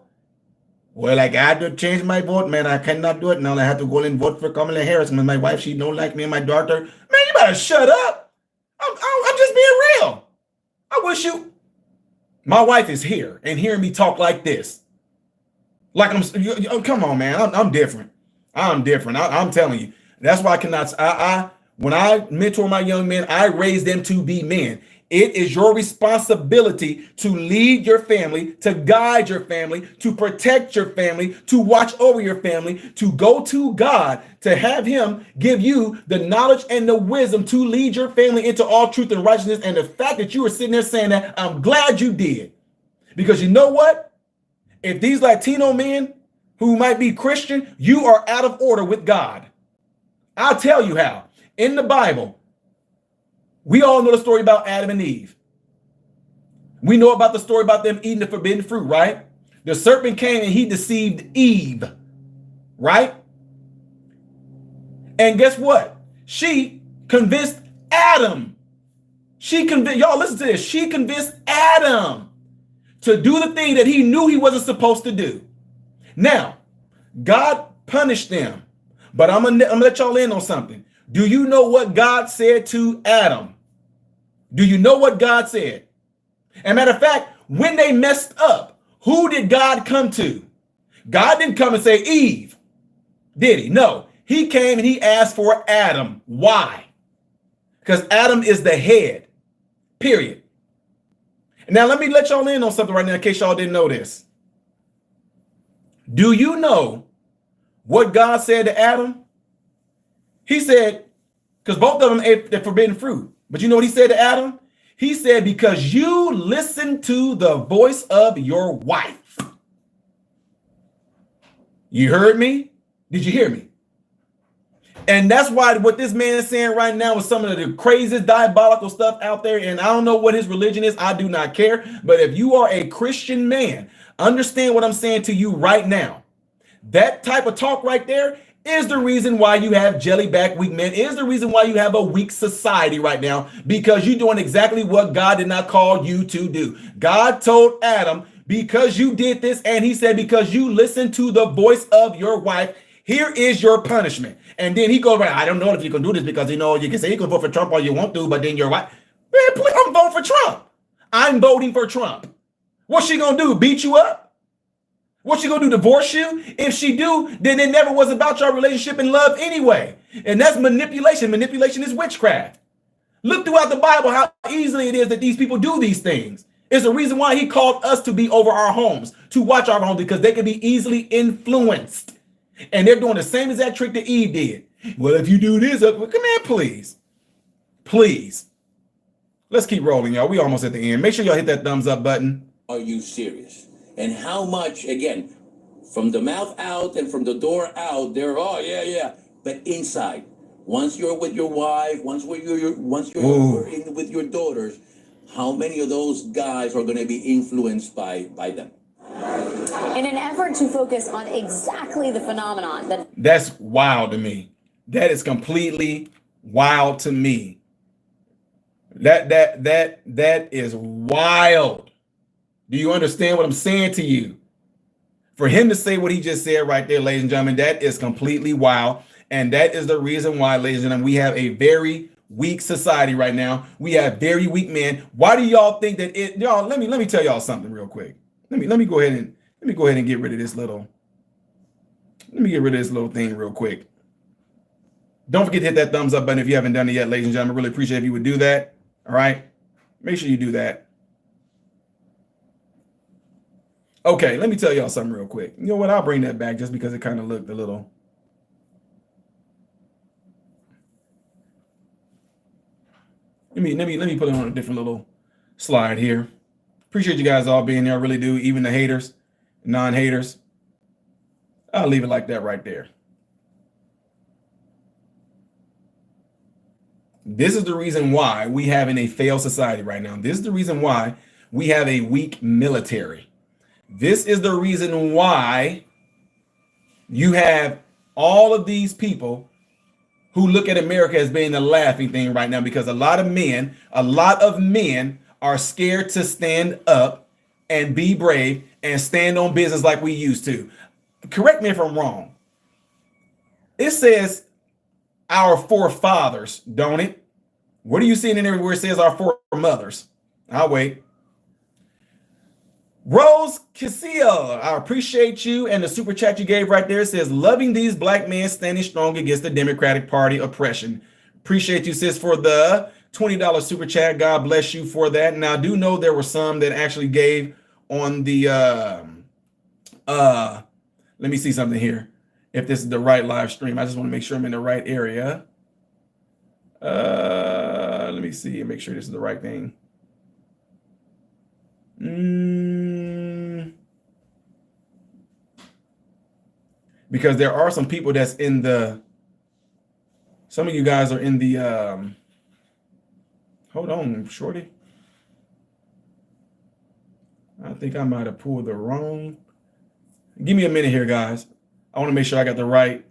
Speaker 1: well, I got to change my vote, man. I cannot do it now. I have to go and vote for Kamala Harris. When my wife, she don't like me and my daughter. Man, you better shut up. I'm just being real. I wish you. My wife is here and hearing me talk like this. Like come on, man. I'm different. I'm different. I'm telling you. That's why I cannot. When I mentor my young men, I raise them to be men. It is your responsibility to lead your family, to guide your family, to protect your family, to watch over your family, to go to God, to have him give you the knowledge and the wisdom to lead your family into all truth and righteousness. And the fact that you were sitting there saying that, I'm glad you did. Because you know what? If these Latino men who might be Christian, you are out of order with God. I'll tell you how. In the Bible, we all know the story about Adam and Eve. We know about the story about them eating the forbidden fruit, right? The serpent came and he deceived Eve, right? And guess what? She convinced Adam. Y'all listen to this. She convinced Adam to do the thing that he knew he wasn't supposed to do. Now, God punished them, but I'm gonna let y'all in on something. Do you know what God said to Adam? Do you know what God said? And matter of fact, when they messed up, who did God come to? God didn't come and say Eve, did he? No, he came and he asked for Adam. Why? Because Adam is the head, period. Now, let me let y'all in on something right now in case y'all didn't know this. Do you know what God said to Adam? He said, because both of them ate the forbidden fruit. But you know what he said to Adam? He said, because you listened to the voice of your wife. You heard me? Did you hear me? And that's why what this man is saying right now is some of the craziest diabolical stuff out there. And I don't know what his religion is. I do not care. But if you are a Christian man, understand what I'm saying to you right now. That type of talk right there is the reason why you have jellyback weak men, is the reason why you have a weak society right now, because you're doing exactly what God did not call you to do. God told Adam, because you did this, and he said, because you listened to the voice of your wife, here is your punishment. And then he goes, right, I don't know if you can do this because, you can say you can vote for Trump all you want to, but then your wife, man, please, I'm voting for Trump. I'm voting for Trump. What's she going to do? Beat you up? What you gonna do, divorce you? If she do, then it never was about your relationship and love anyway. And that's manipulation. Manipulation is witchcraft. Look throughout the Bible how easily it is that these people do these things. It's a reason why he called us to be over our homes, to watch our homes, because they can be easily influenced. And they're doing the same exact trick that Eve did. Well, if you do this, come here, please. Please. Let's keep rolling, y'all. We almost at the end. Make sure y'all hit that thumbs up button.
Speaker 16: Are you serious? And how much, again, from the mouth out and from the door out, yeah. But inside, once you're with your wife, once you're with your daughters, how many of those guys are going to be influenced by them?
Speaker 2: In an effort to focus on exactly the phenomenon
Speaker 1: that's wild to me. That is completely wild to me. That is wild. Do you understand what I'm saying to you? For him to say what he just said right there, ladies and gentlemen, that is completely wild. And that is the reason why, ladies and gentlemen, we have a very weak society right now. We have very weak men. Why do y'all think that y'all, let me tell y'all something real quick. Let me go ahead and get rid of this little thing real quick. Don't forget to hit that thumbs up button if you haven't done it yet, ladies and gentlemen. Really appreciate if you would do that. All right. Make sure you do that. Okay, let me tell y'all something real quick. You know what? I'll bring that back just because it kind of looked a little. Let me put it on a different little slide here. Appreciate you guys all being there. I really do. Even the haters, non-haters. I'll leave it like that right there. This is the reason why we have in a failed society right now. This is the reason why we have a weak military. This is the reason why you have all of these people who look at America as being the laughing thing right now, because a lot of men are scared to stand up and be brave and stand on business like we used to. Correct me if I'm wrong. It says our forefathers, don't it? What are you seeing in there where it says our foremothers? I'll wait. Rose Casillo, I appreciate you, and the super chat you gave right there says, loving these black men standing strong against the Democratic Party oppression. Appreciate you, sis, for the $20 super chat. God bless you for that. Now, I do know there were some that actually gave on the, let me see something here. If this is the right live stream, I just want to make sure I'm in the right area. Let me see and make sure this is the right thing. Because there are some people that's in the, some of you guys are in the, hold on, shorty. I think I might have pulled the wrong. Give me a minute here, guys. I want to make sure I got the right.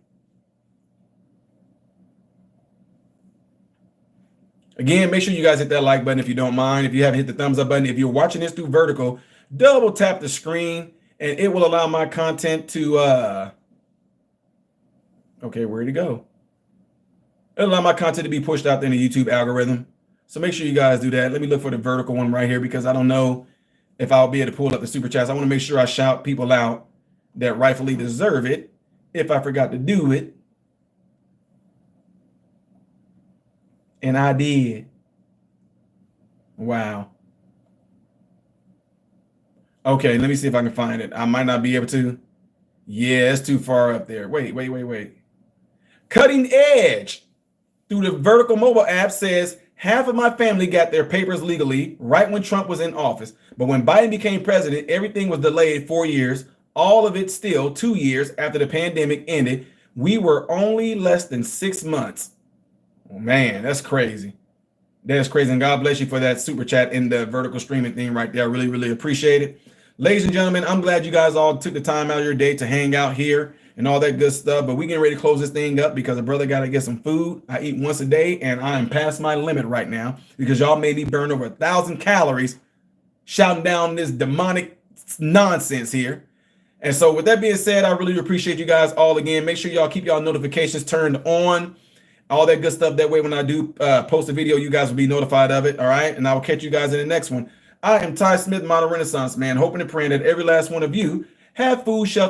Speaker 1: Again, make sure you guys hit that like button if you don't mind. If you haven't hit the thumbs up button, if you're watching this through vertical, double tap the screen and it will allow my content to, okay, where'd it go? It'll allow my content to be pushed out there in the YouTube algorithm. So make sure you guys do that. Let me look for the vertical one right here because I don't know if I'll be able to pull up the super chats. I want to make sure I shout people out that rightfully deserve it. If I forgot to do it. And I did. Wow. Okay, let me see if I can find it. I might not be able to. Yeah, it's too far up there. Wait. Cutting Edge through the vertical mobile app says, half of my family got their papers legally right when Trump was in office. But when Biden became president, everything was delayed 4 years. All of it still 2 years after the pandemic ended. We were only less than 6 months. Oh, man, that's crazy. That's crazy. And God bless you for that super chat in the vertical streaming thing right there. I really, really appreciate it. Ladies and gentlemen, I'm glad you guys all took the time out of your day to hang out here and all that good stuff. But we getting ready to close this thing up because a brother got to get some food. I eat once a day and I am past my limit right now because y'all made me burn over 1,000 calories shouting down this demonic nonsense here. And so with that being said, I really appreciate you guys all again. Make sure y'all keep y'all notifications turned on. All that good stuff. That way, when I do post a video, you guys will be notified of it. All right. And I will catch you guys in the next one. I am Ty Smith, Modern Renaissance Man, hoping and praying that every last one of you have food, shelter,